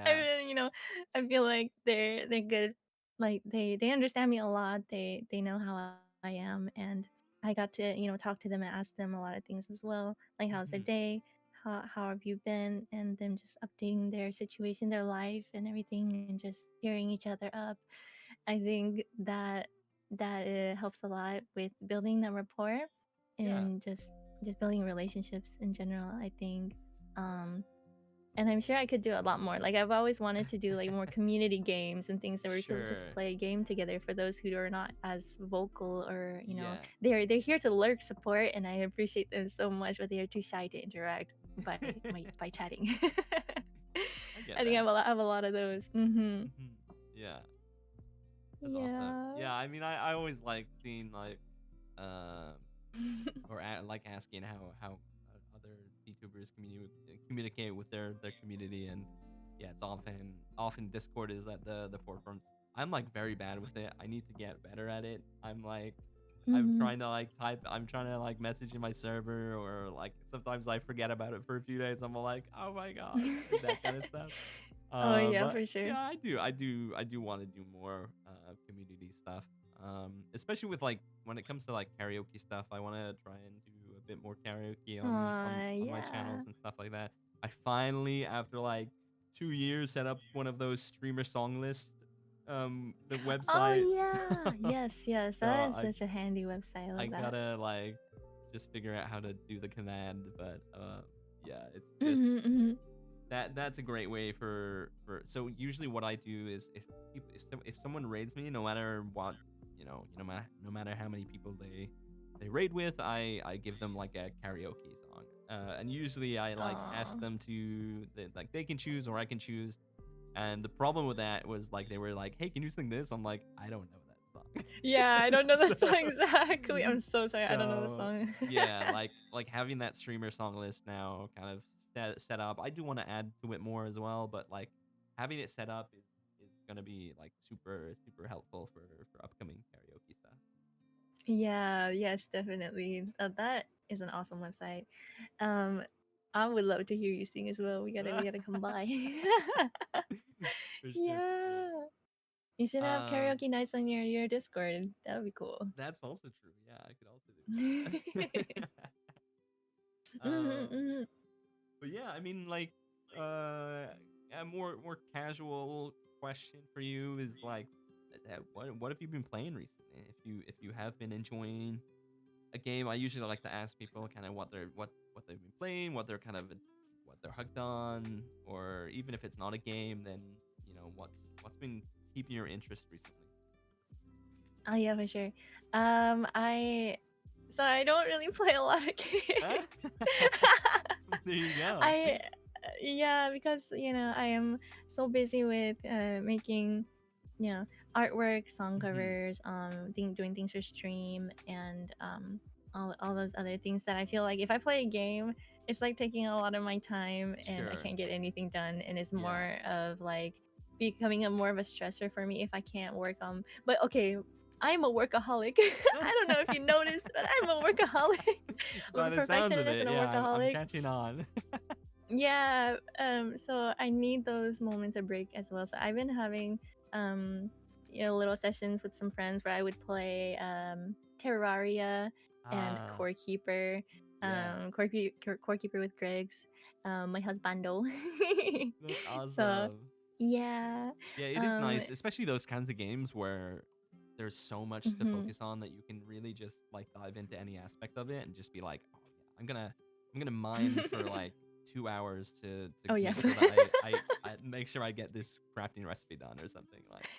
[SPEAKER 2] I
[SPEAKER 1] yeah.
[SPEAKER 2] really, I feel like they're good. Like they understand me a lot. They know how I am, and I got to talk to them and ask them a lot of things as well, like how's their
[SPEAKER 1] Hmm.
[SPEAKER 2] day, how have you been, and them just updating their situation, their life, and everything, and just cheering each other up. I think that helps a lot with building the rapport,
[SPEAKER 1] Yeah.
[SPEAKER 2] and just building relationships in general. I think. And I'm sure I could do a lot more. Like I've always wanted to do like more community games and things that we could just
[SPEAKER 1] Sure.
[SPEAKER 2] play a game together for those who are not as vocal, or
[SPEAKER 1] Yeah.
[SPEAKER 2] they're here to lurk support, and I appreciate them so much, but they are too shy to interact by chatting.
[SPEAKER 1] I
[SPEAKER 2] I
[SPEAKER 1] get
[SPEAKER 2] think
[SPEAKER 1] that.
[SPEAKER 2] I have a lot of those. Mm-hmm.
[SPEAKER 1] Hmm. Yeah. That's awesome.
[SPEAKER 2] Yeah.
[SPEAKER 1] Yeah, I mean, I always like seeing, like, um or like asking how other VTubers communicate with their community. And yeah, it's often Discord is at the forefront. I'm like very bad with it. I need to get better at it. I'm
[SPEAKER 2] Mm-hmm.
[SPEAKER 1] trying to like I'm trying to like message in my server, or like sometimes I forget about it for a few days. I'm like, oh my god, like that kind of stuff.
[SPEAKER 2] Oh yeah,
[SPEAKER 1] But
[SPEAKER 2] for sure.
[SPEAKER 1] yeah, I do want to do more community stuff. Especially with, like, when it comes to like karaoke stuff. I want to try and do a bit more karaoke on my channels
[SPEAKER 2] Yeah.
[SPEAKER 1] and stuff like that. I finally, after like 2 years, set up one of those streamer song lists, the
[SPEAKER 2] Oh
[SPEAKER 1] website.
[SPEAKER 2] yeah. Yes, yes.
[SPEAKER 1] So
[SPEAKER 2] That is
[SPEAKER 1] I
[SPEAKER 2] such a handy website. I
[SPEAKER 1] I
[SPEAKER 2] love that.
[SPEAKER 1] gotta like just figure out how to do the command. But yeah, it's just
[SPEAKER 2] Mm-hmm, mm-hmm.
[SPEAKER 1] that's a great way for. So usually what I do is, if someone raids me, no matter what, no matter how many people they raid with, I give them like a karaoke song. And usually I like ask
[SPEAKER 2] Aw.
[SPEAKER 1] them to, like, they can choose or I can choose. And the problem with that was, like, they were like, hey, can you sing this? I'm like, I don't know that
[SPEAKER 2] Yeah, I don't know
[SPEAKER 1] song.
[SPEAKER 2] the song exactly. I'm so sorry. I don't know the
[SPEAKER 1] So
[SPEAKER 2] song.
[SPEAKER 1] yeah, like having that streamer song list now kind of set up. I do want to add to it more as well, but like having it set up is gonna be like super super helpful for upcoming karaoke stuff.
[SPEAKER 2] Yeah, yes, definitely. That is an awesome website. Um, I would love to hear you sing as well. We gotta come by.
[SPEAKER 1] For sure, for sure.
[SPEAKER 2] Yeah. You should have
[SPEAKER 1] Um,
[SPEAKER 2] karaoke nights on your Discord. That would be cool.
[SPEAKER 1] that's also true. Yeah, I could also
[SPEAKER 2] Mhm,
[SPEAKER 1] do that. um,
[SPEAKER 2] mhm.
[SPEAKER 1] but yeah, I mean, like, a more casual question for you is like, what have you been playing recently? If you have been enjoying a game, I usually like to ask people kind of what they've been playing, what they're hooked on, or even if it's not a game, then what's been keeping your interest recently.
[SPEAKER 2] Oh yeah, for sure. I so I don't really play a lot of
[SPEAKER 1] Huh?
[SPEAKER 2] games.
[SPEAKER 1] There you go.
[SPEAKER 2] I Yeah, because I am so busy with making you know artwork, song
[SPEAKER 1] Hmm.
[SPEAKER 2] covers, doing things for stream, and all those other things that I feel like if I play a game, it's like taking a lot of my time, and I
[SPEAKER 1] Sure.
[SPEAKER 2] can't get anything done, and it's
[SPEAKER 1] Yeah.
[SPEAKER 2] more of like becoming a more of a stressor for me if I can't work on. But okay, I'm a workaholic. I don't know if you noticed, but I'm a workaholic. I'm
[SPEAKER 1] By
[SPEAKER 2] a
[SPEAKER 1] the sounds of
[SPEAKER 2] perfectionist
[SPEAKER 1] it,
[SPEAKER 2] and a
[SPEAKER 1] yeah, I'm
[SPEAKER 2] workaholic.
[SPEAKER 1] catching on.
[SPEAKER 2] Yeah, so I need those moments of break as well. So I've been having little sessions with some friends where I would play Terraria and
[SPEAKER 1] Ah,
[SPEAKER 2] Core Keeper,
[SPEAKER 1] yeah,
[SPEAKER 2] Core Keeper with Greg's, my husbando.
[SPEAKER 1] that's
[SPEAKER 2] So
[SPEAKER 1] awesome.
[SPEAKER 2] yeah,
[SPEAKER 1] Yeah, it is
[SPEAKER 2] um,
[SPEAKER 1] nice, especially those kinds of games where there's so much to
[SPEAKER 2] mhm.
[SPEAKER 1] focus on that you can really just like dive into any aspect of it and just be like, oh yeah, I'm gonna mine for like 2 hours to
[SPEAKER 2] Oh yeah.
[SPEAKER 1] make sure that I make sure I get this crafting recipe done or something like.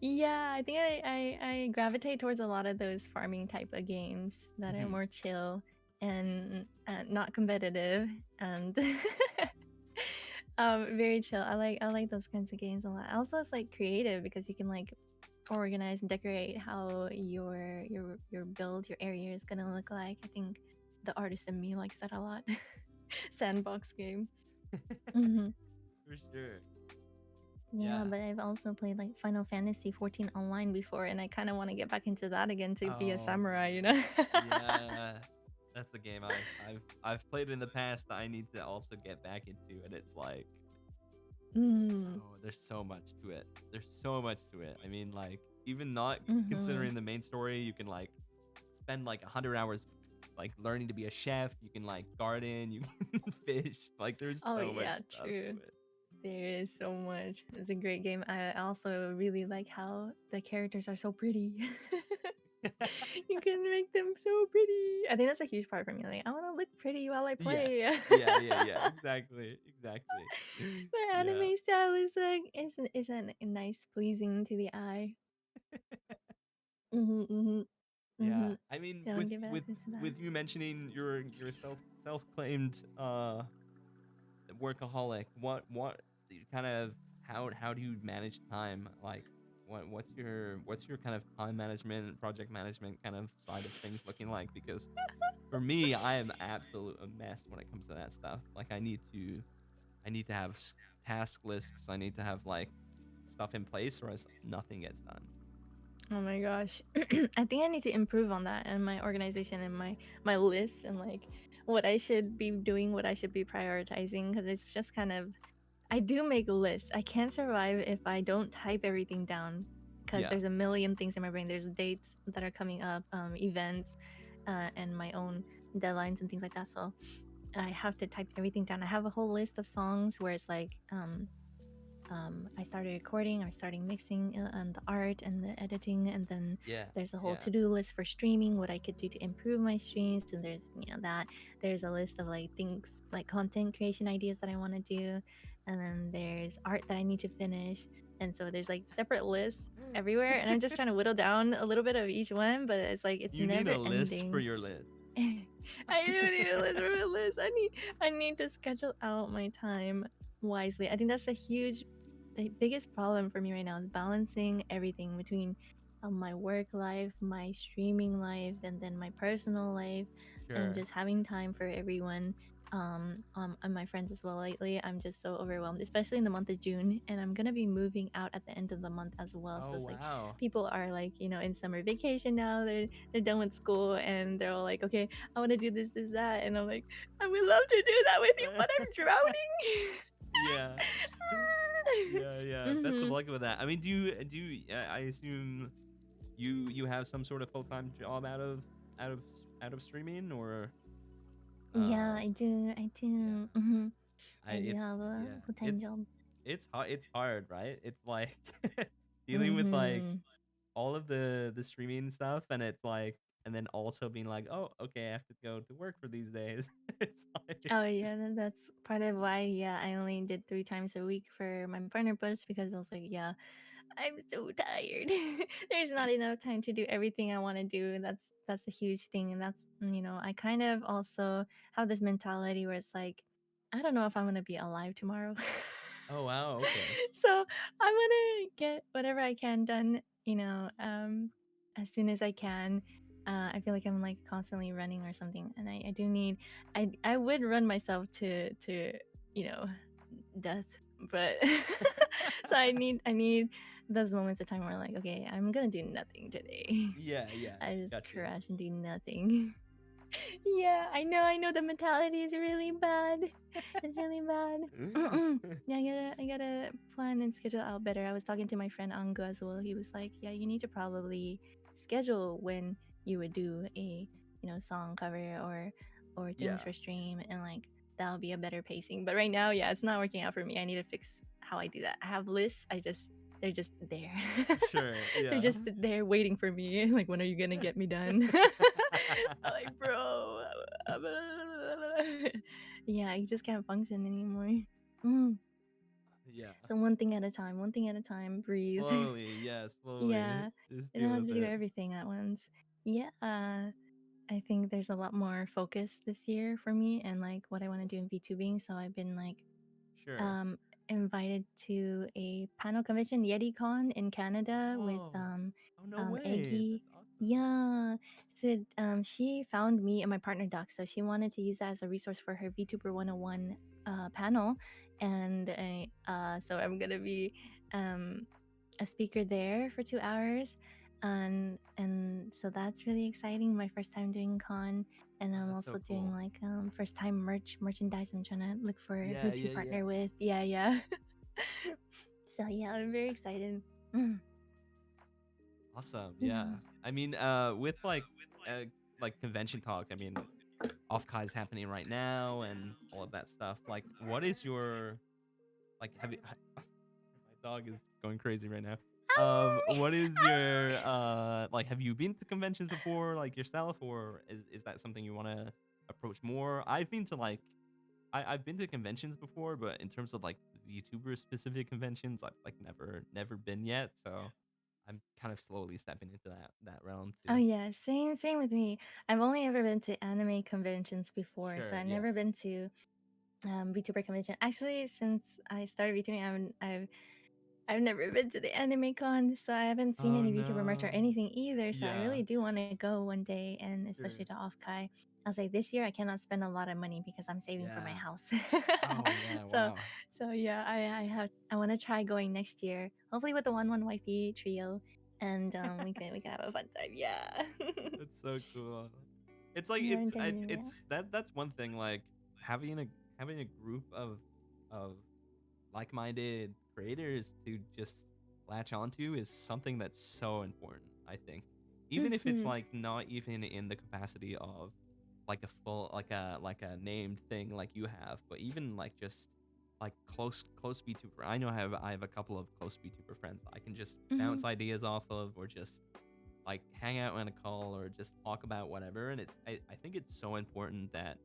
[SPEAKER 2] Yeah, I think I gravitate towards a lot of those farming type of games that are
[SPEAKER 1] Mhm.
[SPEAKER 2] more chill and not competitive and very chill. I like those kinds of games a lot. Also, it's like creative because you can like organize and decorate how your build, your area is gonna look like. I think the artist in me likes that a lot. Sandbox game. Hmm.
[SPEAKER 1] For sure.
[SPEAKER 2] Yeah,
[SPEAKER 1] Yeah.
[SPEAKER 2] but I've also played like Final Fantasy 14 online before, and I kind of want to get back into that again to be a
[SPEAKER 1] Oh
[SPEAKER 2] samurai, you
[SPEAKER 1] man.
[SPEAKER 2] know?
[SPEAKER 1] Yeah. That's the game I've played in the past that I need to also get back into, and it's like so
[SPEAKER 2] Mm,
[SPEAKER 1] there's so much to it. There's so much to it. I mean, like even not
[SPEAKER 2] mm-hmm.
[SPEAKER 1] considering the main story, you can like spend like 100 hours like learning to be a chef. You can like garden. You can fish. Like there's
[SPEAKER 2] Oh,
[SPEAKER 1] so much
[SPEAKER 2] yeah,
[SPEAKER 1] stuff
[SPEAKER 2] true.
[SPEAKER 1] to it.
[SPEAKER 2] There is so much. It's a great game. I also really like how the characters are so pretty. You can make them so pretty. I think that's a huge part for me. Like, I want to look pretty while I
[SPEAKER 1] Yes.
[SPEAKER 2] play.
[SPEAKER 1] Yeah. Yeah. Yeah. Exactly. Exactly.
[SPEAKER 2] My
[SPEAKER 1] Yeah.
[SPEAKER 2] anime style is like isn't nice, pleasing to the eye. Mm-hmm, mm-hmm, mm-hmm.
[SPEAKER 1] Yeah. I mean,
[SPEAKER 2] Don't
[SPEAKER 1] with
[SPEAKER 2] give
[SPEAKER 1] with
[SPEAKER 2] it to that.
[SPEAKER 1] with you mentioning your self-claimed workaholic, what you kind of how do you manage time? Like what's your kind of time management and project management kind of side of things looking like? Because for me, I am absolute a mess when it comes to that stuff. Like I need to have task lists. I need to have like stuff in place or else nothing gets done.
[SPEAKER 2] Oh my gosh. I think I need to improve on that and my organization and my list and like what I should be doing, what I should be prioritizing because it's just kind of I do make lists. I can't survive if I don't type everything down because
[SPEAKER 1] Yeah.
[SPEAKER 2] there's a million things in my brain. There's dates that are coming up, events, and my own deadlines and things like that. So I have to type everything down. I have a whole list of songs where it's like I started recording, I started mixing and the art and the editing, and then
[SPEAKER 1] Yeah.
[SPEAKER 2] there's a whole
[SPEAKER 1] Yeah.
[SPEAKER 2] to-do list for streaming, what I could do to improve my streams, and there's that. There's a list of like things like content creation ideas that I want to do, and then there's art that I need to finish, and so there's like separate lists everywhere, and I'm just trying to whittle down a little bit of each one, but it's like it's
[SPEAKER 1] You need
[SPEAKER 2] never
[SPEAKER 1] a list for
[SPEAKER 2] ending.
[SPEAKER 1] your list.
[SPEAKER 2] I do need a list for my list. I need to schedule out my time wisely. I think that's the biggest problem for me right now is balancing everything between my work life, my streaming life, and then my personal life, and
[SPEAKER 1] Sure.
[SPEAKER 2] just having time for everyone. And my friends as well. Lately, I'm just so overwhelmed, especially in the month of June, and I'm gonna be moving out at the end of the month as well. So
[SPEAKER 1] Oh
[SPEAKER 2] it's like
[SPEAKER 1] wow.
[SPEAKER 2] people are like, in summer vacation now. They're done with school, and they're all like, okay, I want to do this, that, and I'm like, I would love to do that with you, but I'm drowning.
[SPEAKER 1] Yeah. Yeah, yeah. Best of
[SPEAKER 2] Hmm.
[SPEAKER 1] luck with that. I mean, I assume you have some sort of full-time job out of out of streaming or
[SPEAKER 2] Yeah,
[SPEAKER 1] um
[SPEAKER 2] I do. I
[SPEAKER 1] yeah.
[SPEAKER 2] do. Hmm.
[SPEAKER 1] I
[SPEAKER 2] I do
[SPEAKER 1] it's
[SPEAKER 2] have a
[SPEAKER 1] yeah.
[SPEAKER 2] full-time job.
[SPEAKER 1] It's hard, right? It's like dealing with like
[SPEAKER 2] Hmm.
[SPEAKER 1] all of the streaming stuff and it's like and then also being like, "Oh, okay, I have to go to work for these days." It's like
[SPEAKER 2] Oh yeah, that's part of why. Yeah, I only did 3 times a week for my partner push because I was like, yeah, I'm so tired. There's not enough time to do everything I want to do. That's a huge thing, and that's I kind of also have this mentality where it's like, I don't know if I'm gonna be alive tomorrow.
[SPEAKER 1] oh wow, okay.
[SPEAKER 2] So I'm gonna get whatever I can done, as soon as I can. I feel like I'm like constantly running or something, and I do need I would run myself to you know death, but so I need those moments of time where like, okay, I'm gonna do nothing today.
[SPEAKER 1] Yeah, yeah.
[SPEAKER 2] I just
[SPEAKER 1] Gotcha.
[SPEAKER 2] crash and do nothing. Yeah, I know the mentality is really bad. It's really bad. Yeah, I gotta plan and schedule out better. I was talking to my friend Angu as well. He was like, "Yeah, you need to probably schedule when you would do a song cover or things
[SPEAKER 1] Yeah,
[SPEAKER 2] for stream, and like that'll be a better pacing." But right now, yeah, it's not working out for me. I need to fix how I do that. I have lists. They're just there.
[SPEAKER 1] sure,
[SPEAKER 2] They're
[SPEAKER 1] yeah.
[SPEAKER 2] just there waiting for me. Like, when are you gonna get me done? I'm like, bro. Yeah, I just can't function anymore. Mm.
[SPEAKER 1] Yeah.
[SPEAKER 2] So one thing at a time, one thing at a time, breathe.
[SPEAKER 1] Slowly, yeah, slowly.
[SPEAKER 2] Yeah,
[SPEAKER 1] Just
[SPEAKER 2] I don't
[SPEAKER 1] deal
[SPEAKER 2] have
[SPEAKER 1] with
[SPEAKER 2] to do
[SPEAKER 1] it.
[SPEAKER 2] everything at once. Yeah, I think there's a lot more focus this year for me and like what I want to do in VTubing. So I've been like
[SPEAKER 1] Sure.
[SPEAKER 2] um, invited to a panel convention, YetiCon in Canada with
[SPEAKER 1] Whoa. Oh, no way.
[SPEAKER 2] Eggy.
[SPEAKER 1] That's awesome.
[SPEAKER 2] Yeah, so she found me and my partner Duck, so she wanted to use that as a resource for her VTuber 101 panel, and so I'm gonna be um, a speaker there for 2 hours, and so that's really exciting. My first time doing con, and
[SPEAKER 1] Oh,
[SPEAKER 2] I'm
[SPEAKER 1] that's so
[SPEAKER 2] also doing
[SPEAKER 1] cool.
[SPEAKER 2] like first time merchandise. I'm trying to look for who
[SPEAKER 1] Yeah,
[SPEAKER 2] to
[SPEAKER 1] yeah, yeah.
[SPEAKER 2] partner with. Yeah, yeah. So yeah, I'm very excited. Mm.
[SPEAKER 1] Awesome.
[SPEAKER 2] Yeah.
[SPEAKER 1] Yeah. I mean, with uh, like convention talk, I mean, Offkai's happening right now and all of that stuff. Like, what is your like? Have you? My dog is going crazy right now. What is your like? Have you been to conventions before, like yourself, or is that something you want to approach more? I've been to like I've been to conventions before, but in terms of like YouTuber specific conventions, I've like never been yet. So I'm kind of slowly stepping into that realm
[SPEAKER 2] Oh
[SPEAKER 1] too.
[SPEAKER 2] yeah, same with me. I've only ever been to anime conventions before, so
[SPEAKER 1] Sure.
[SPEAKER 2] I've
[SPEAKER 1] Yeah.
[SPEAKER 2] never been to VTuber convention. Actually, since I started VTubing, I've never been to the anime con, so I haven't seen
[SPEAKER 1] Oh
[SPEAKER 2] any VTuber merch or
[SPEAKER 1] no.
[SPEAKER 2] anything either. So I
[SPEAKER 1] Yeah.
[SPEAKER 2] really do want to go one day, and especially
[SPEAKER 1] Sure.
[SPEAKER 2] to Offkai. I was like, this year I cannot spend a lot of money because I'm saving for my
[SPEAKER 1] Yeah.
[SPEAKER 2] house.
[SPEAKER 1] Oh yeah.
[SPEAKER 2] so
[SPEAKER 1] Wow.
[SPEAKER 2] so yeah, I want to try going next year, hopefully with the one wifey trio, and we can have a fun time. Yeah.
[SPEAKER 1] That's so cool. It's like
[SPEAKER 2] Yeah, I'm definitely yeah.
[SPEAKER 1] it's that's one thing like having a group of like-minded creators to just latch onto is something that's so important, I think. Even if it's
[SPEAKER 2] Mhm.
[SPEAKER 1] like not even in the capacity of like a full like a named thing like you have, but even like just like close VTuber. I know I have a couple of close VTuber friends that I can just
[SPEAKER 2] Mhm.
[SPEAKER 1] bounce ideas off of or just like hang out on a call or just talk about whatever. And I think it's so important that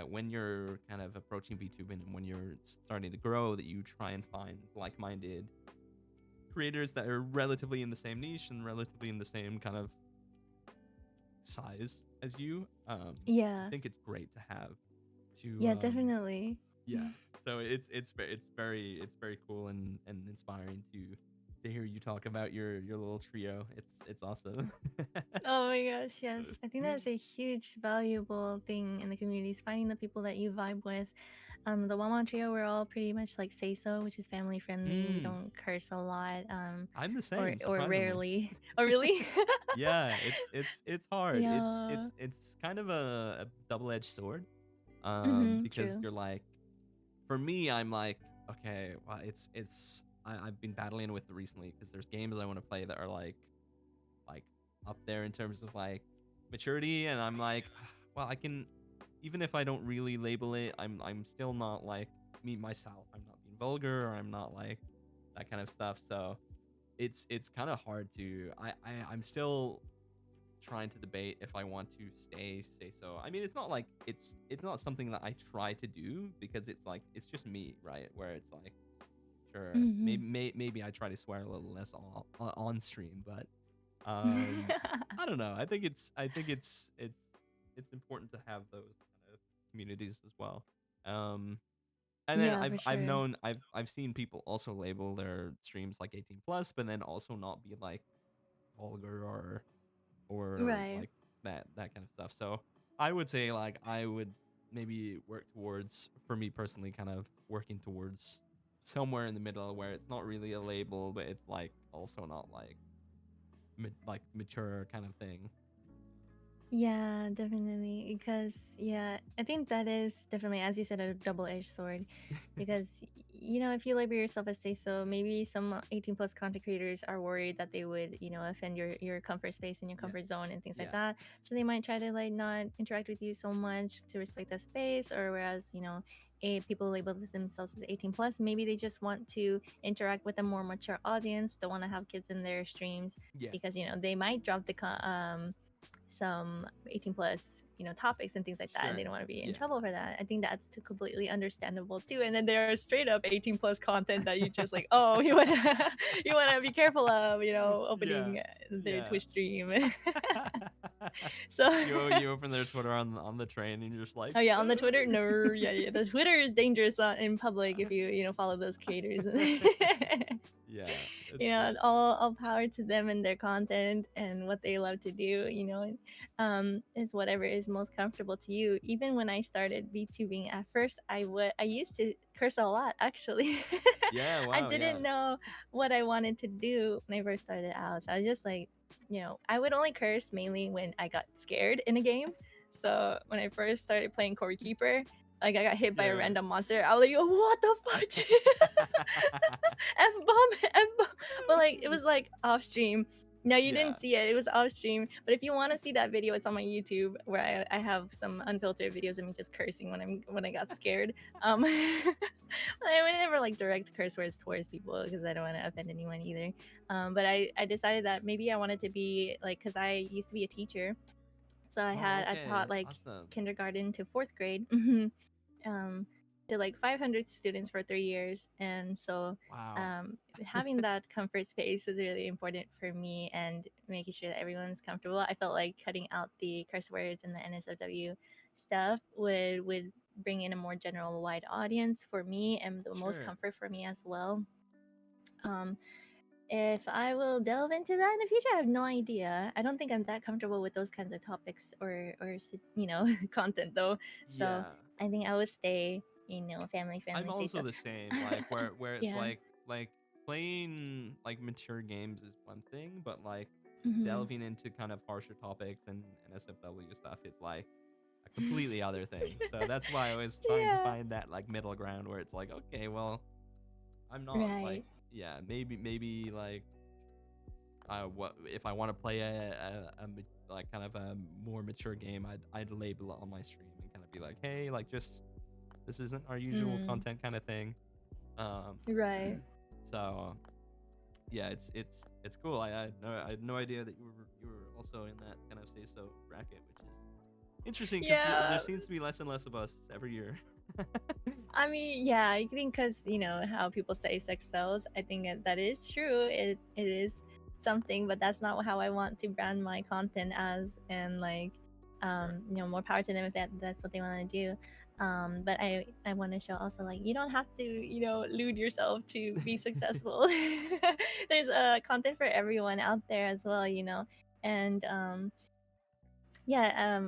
[SPEAKER 1] when you're kind of approaching VTubing and when you're starting to grow, that you try and find like-minded creators that are relatively in the same niche and relatively in the same kind of size as you. I
[SPEAKER 2] Yeah.
[SPEAKER 1] think it's great to have to
[SPEAKER 2] Yeah, definitely.
[SPEAKER 1] yeah. So it's very cool and inspiring to hear you talk about your little trio. It's awesome.
[SPEAKER 2] Oh my gosh, yes. I think that's a huge valuable thing in the community is finding the people that you vibe with. The One Trio, we're all pretty much like say so, which is family friendly. We
[SPEAKER 1] Mm,
[SPEAKER 2] don't curse a lot,
[SPEAKER 1] I'm the
[SPEAKER 2] or
[SPEAKER 1] same,
[SPEAKER 2] or
[SPEAKER 1] surprisingly.
[SPEAKER 2] rarely. Oh really?
[SPEAKER 1] Yeah, it's hard. It's
[SPEAKER 2] Yeah.
[SPEAKER 1] it's it's kind of a double-edged sword. Because
[SPEAKER 2] True.
[SPEAKER 1] you're like, for me, I'm like, okay, well, I've been battling with it recently because there's games I want to play that are like up there in terms of like maturity, and I'm like, well, I can, even if I don't really label it, I'm still not like me myself. I'm not being vulgar, or I'm not like that kind of stuff. So it's kind of hard to I'm still trying to debate if I want to say so. I mean, it's not like it's not something that I try to do because it's like it's just me, right? Where it's like, sure,
[SPEAKER 2] Hmm.
[SPEAKER 1] maybe I try to swear a little less on stream, but I don't know. I think it's important to have those kind of communities as well. Um, and then
[SPEAKER 2] Yeah,
[SPEAKER 1] I've
[SPEAKER 2] for
[SPEAKER 1] I've
[SPEAKER 2] sure.
[SPEAKER 1] known I've seen people also label their streams like 18 plus, but then also not be like vulgar or
[SPEAKER 2] Right.
[SPEAKER 1] like that kind of stuff. So I would say like I would maybe work towards, for me personally, kind of working towards somewhere in the middle where it's not really a label, but it's like also not like like mature kind of thing.
[SPEAKER 2] Yeah, definitely. Because, yeah, I think that is definitely, as you said, a double edged sword. Because, if you label yourself as say so, maybe some 18 plus content creators are worried that they would, offend your comfort space and your
[SPEAKER 1] Yeah.
[SPEAKER 2] comfort zone and things like
[SPEAKER 1] Yeah.
[SPEAKER 2] that. So they might try to like not interact with you so much to respect that space. Or whereas, people label themselves as 18 plus, maybe they just want to interact with a more mature audience, don't want to have kids in their streams
[SPEAKER 1] Yeah.
[SPEAKER 2] because, they might drop some 18 plus topics and things like that, and
[SPEAKER 1] Sure.
[SPEAKER 2] they don't want to be in
[SPEAKER 1] Yeah.
[SPEAKER 2] trouble for that. I think that's completely understandable too. And then there are straight up 18 plus content that you just like, oh, you want to you want to be careful of,
[SPEAKER 1] Yeah.
[SPEAKER 2] opening their
[SPEAKER 1] Yeah.
[SPEAKER 2] Twitch stream. So
[SPEAKER 1] You open their Twitter on the train and you're just like,
[SPEAKER 2] oh yeah, on the
[SPEAKER 1] "No."
[SPEAKER 2] Twitter, no, yeah, the Twitter is dangerous in public if you follow those creators.
[SPEAKER 1] Yeah, it's great.
[SPEAKER 2] All power to them and their content and what they love to do. Is whatever is most comfortable to you. Even when I started VTubing at first, I used to curse a lot actually.
[SPEAKER 1] Yeah,
[SPEAKER 2] I
[SPEAKER 1] wow, yeah.
[SPEAKER 2] didn't know what I wanted to do when I first started out. So I was just like, I would only curse mainly when I got scared in a game. So when I first started playing Core Keeper, like I got hit by a
[SPEAKER 1] Yeah.
[SPEAKER 2] random monster, I was like, "What the fuck?" F bomb, F bomb. But like it was like off stream. No, you
[SPEAKER 1] Yeah.
[SPEAKER 2] didn't see it. It was off stream. But if you want to see that video, it's on my YouTube where I have some unfiltered videos of me just cursing when I got scared. I would never like direct curse words towards people because I don't want to offend anyone either. But I decided that maybe I wanted to be like because I used to be a teacher, so
[SPEAKER 1] Oh,
[SPEAKER 2] I taught
[SPEAKER 1] okay.
[SPEAKER 2] like
[SPEAKER 1] Awesome.
[SPEAKER 2] kindergarten to fourth grade. um, to like 500 students for 3 years. And so
[SPEAKER 1] Wow.
[SPEAKER 2] having that comfort space is really important for me and making sure that everyone's comfortable. I felt like cutting out the curse words and the NSFW stuff would bring in a more general wide audience for me and the most
[SPEAKER 1] Sure.
[SPEAKER 2] comfort for me as well. Um, if I will delve into that in the future, I have no idea. I don't think I'm that comfortable with those kinds of topics or content though. So
[SPEAKER 1] Yeah.
[SPEAKER 2] I think I would stay, family
[SPEAKER 1] I'm
[SPEAKER 2] friendly. Say
[SPEAKER 1] also
[SPEAKER 2] so.
[SPEAKER 1] the same. Like where it's
[SPEAKER 2] Yeah.
[SPEAKER 1] like playing like mature games is one thing, but like
[SPEAKER 2] Hmm.
[SPEAKER 1] delving into kind of harsher topics and SFW stuff is like a completely other thing. So that's why I was trying to
[SPEAKER 2] Yeah.
[SPEAKER 1] find that like middle ground where it's like, okay, well, I'm not like
[SPEAKER 2] Right.
[SPEAKER 1] yeah, maybe like what if I want to play like kind of a more mature game, I'd label it on my stream and kind of be like, hey, like just this isn't our usual
[SPEAKER 2] Mm.
[SPEAKER 1] content kind of thing. Um,
[SPEAKER 2] Right.
[SPEAKER 1] so yeah, it's cool. I had no idea that you were also in that kind of say so bracket, which is interesting because there
[SPEAKER 2] Yeah.
[SPEAKER 1] seems to be less and less of us every year.
[SPEAKER 2] I mean, yeah, I think because how people say sex sells. I think that is true. It is something, but that's not how I want to brand my content as. And like,
[SPEAKER 1] Sure.
[SPEAKER 2] more power to them if that's what they want to do. But I want to show also like you don't have to lewd yourself to be successful. There's content for everyone out there as well. And yeah,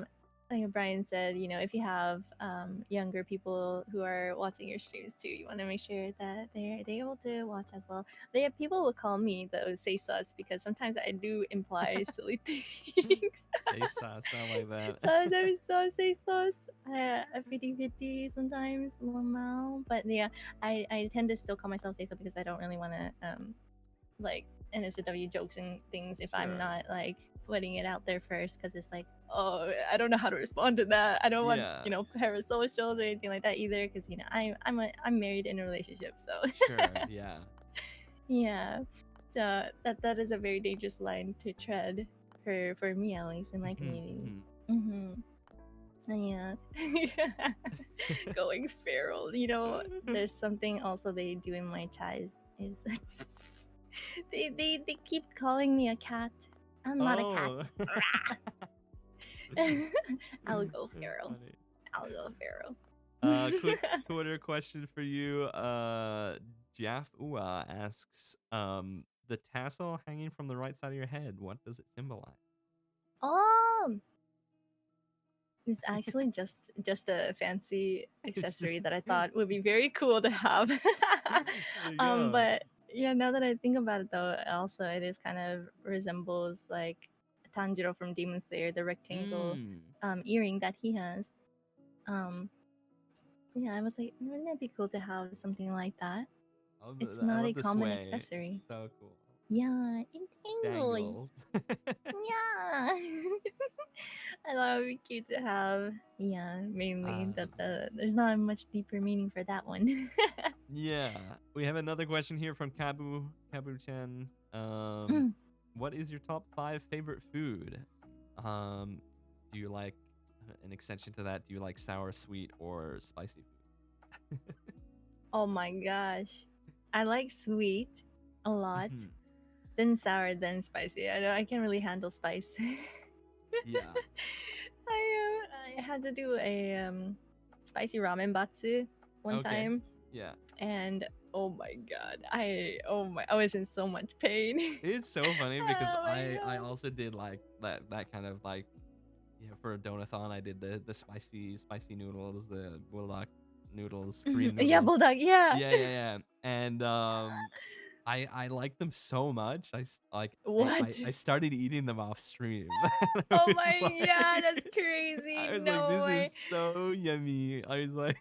[SPEAKER 2] like Brian said, if you have younger people who are watching your streams too, you want to make sure that they're able to watch as well. They people will call me though say sus because sometimes I do imply silly things.
[SPEAKER 1] Say sus, I like that.
[SPEAKER 2] Sometimes I so say sus, 50-50 sometimes normal, but yeah, I tend to still call myself say so because I don't really want to like NSW jokes and things if I'm
[SPEAKER 1] Sure.
[SPEAKER 2] not like putting it out there first because it's like, oh, I don't know how to respond to that. I don't want
[SPEAKER 1] Yeah.
[SPEAKER 2] parasocials or anything like that either because I'm married in a relationship, so
[SPEAKER 1] Sure. Yeah.
[SPEAKER 2] yeah. So that is a very dangerous line to tread for me at least in my community. Mm-hmm. Yeah. Going feral. There's something also they do in my chat is they keep calling me a cat. I'm not a cat.
[SPEAKER 1] Oh.
[SPEAKER 2] I'll go
[SPEAKER 1] That's
[SPEAKER 2] feral.
[SPEAKER 1] funny.
[SPEAKER 2] I'll go feral.
[SPEAKER 1] Quick Twitter question for you. Jaff Ua asks, the tassel hanging from the right side of your head, what does it symbolize?
[SPEAKER 2] Oh, it's actually just a fancy
[SPEAKER 1] It's just
[SPEAKER 2] accessory that I thought would be very cool to have.
[SPEAKER 1] there you go.
[SPEAKER 2] But yeah, now that I think about it though, also it is kind of resembles like Tanjiro from Demon Slayer, the rectangle
[SPEAKER 1] Mm.
[SPEAKER 2] earring that he has. Um, yeah, I was like, wouldn't it be cool to have something like that? It's
[SPEAKER 1] I
[SPEAKER 2] not a
[SPEAKER 1] love the
[SPEAKER 2] common
[SPEAKER 1] sway.
[SPEAKER 2] accessory.
[SPEAKER 1] So cool.
[SPEAKER 2] Yeah, it tangles.
[SPEAKER 1] Dangles.
[SPEAKER 2] Yeah. I thought it would be cute to have. Yeah, mainly that
[SPEAKER 1] um,
[SPEAKER 2] there's not much deeper meaning for that one.
[SPEAKER 1] yeah. We have another question here from Kabu Chen.
[SPEAKER 2] Mm.
[SPEAKER 1] What is your top 5 favorite food? Do you like an extension to that? Do you like sour, sweet, or spicy food?
[SPEAKER 2] Oh my gosh. I like sweet a lot,
[SPEAKER 1] Mhm.
[SPEAKER 2] then sour, then spicy. I can't really handle spice.
[SPEAKER 1] Yeah.
[SPEAKER 2] I had to do a spicy ramen batsu one
[SPEAKER 1] Okay.
[SPEAKER 2] time,
[SPEAKER 1] Yeah.
[SPEAKER 2] and oh my god, I was in so much pain.
[SPEAKER 1] It's so funny because
[SPEAKER 2] Oh my
[SPEAKER 1] I
[SPEAKER 2] god.
[SPEAKER 1] also did like that kind of like, for a donathon. I did the spicy noodles, the bulldog noodles, Korean
[SPEAKER 2] Yeah,
[SPEAKER 1] noodles.
[SPEAKER 2] bulldog. Yeah.
[SPEAKER 1] Yeah. And I like them so much.
[SPEAKER 2] What?
[SPEAKER 1] I started eating them off stream. I
[SPEAKER 2] Oh
[SPEAKER 1] was
[SPEAKER 2] my god, that's
[SPEAKER 1] like
[SPEAKER 2] crazy.
[SPEAKER 1] I was like,
[SPEAKER 2] No
[SPEAKER 1] this
[SPEAKER 2] way.
[SPEAKER 1] is so yummy. I was like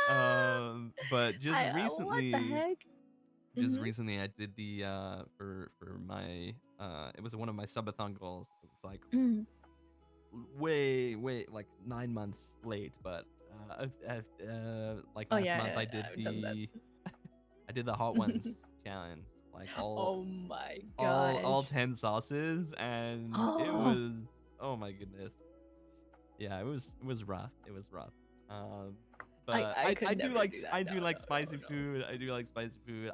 [SPEAKER 2] No.
[SPEAKER 1] but
[SPEAKER 2] What the heck?
[SPEAKER 1] just
[SPEAKER 2] Mhm.
[SPEAKER 1] recently I did the for my it was one of my subathon goals. It was like
[SPEAKER 2] Mm.
[SPEAKER 1] way like 9 months late, but like
[SPEAKER 2] Oh
[SPEAKER 1] last
[SPEAKER 2] yeah,
[SPEAKER 1] month I
[SPEAKER 2] yeah,
[SPEAKER 1] did
[SPEAKER 2] I've done that.
[SPEAKER 1] the I did the hot ones challenge, like
[SPEAKER 2] Oh my
[SPEAKER 1] all
[SPEAKER 2] gosh.
[SPEAKER 1] 10 sauces, and it
[SPEAKER 2] Oh,
[SPEAKER 1] was, oh my goodness. Yeah, it was rough. It was rough. Um but
[SPEAKER 2] I could never do that.
[SPEAKER 1] I
[SPEAKER 2] No,
[SPEAKER 1] do like
[SPEAKER 2] no,
[SPEAKER 1] spicy
[SPEAKER 2] no, no.
[SPEAKER 1] food. I do like spicy food.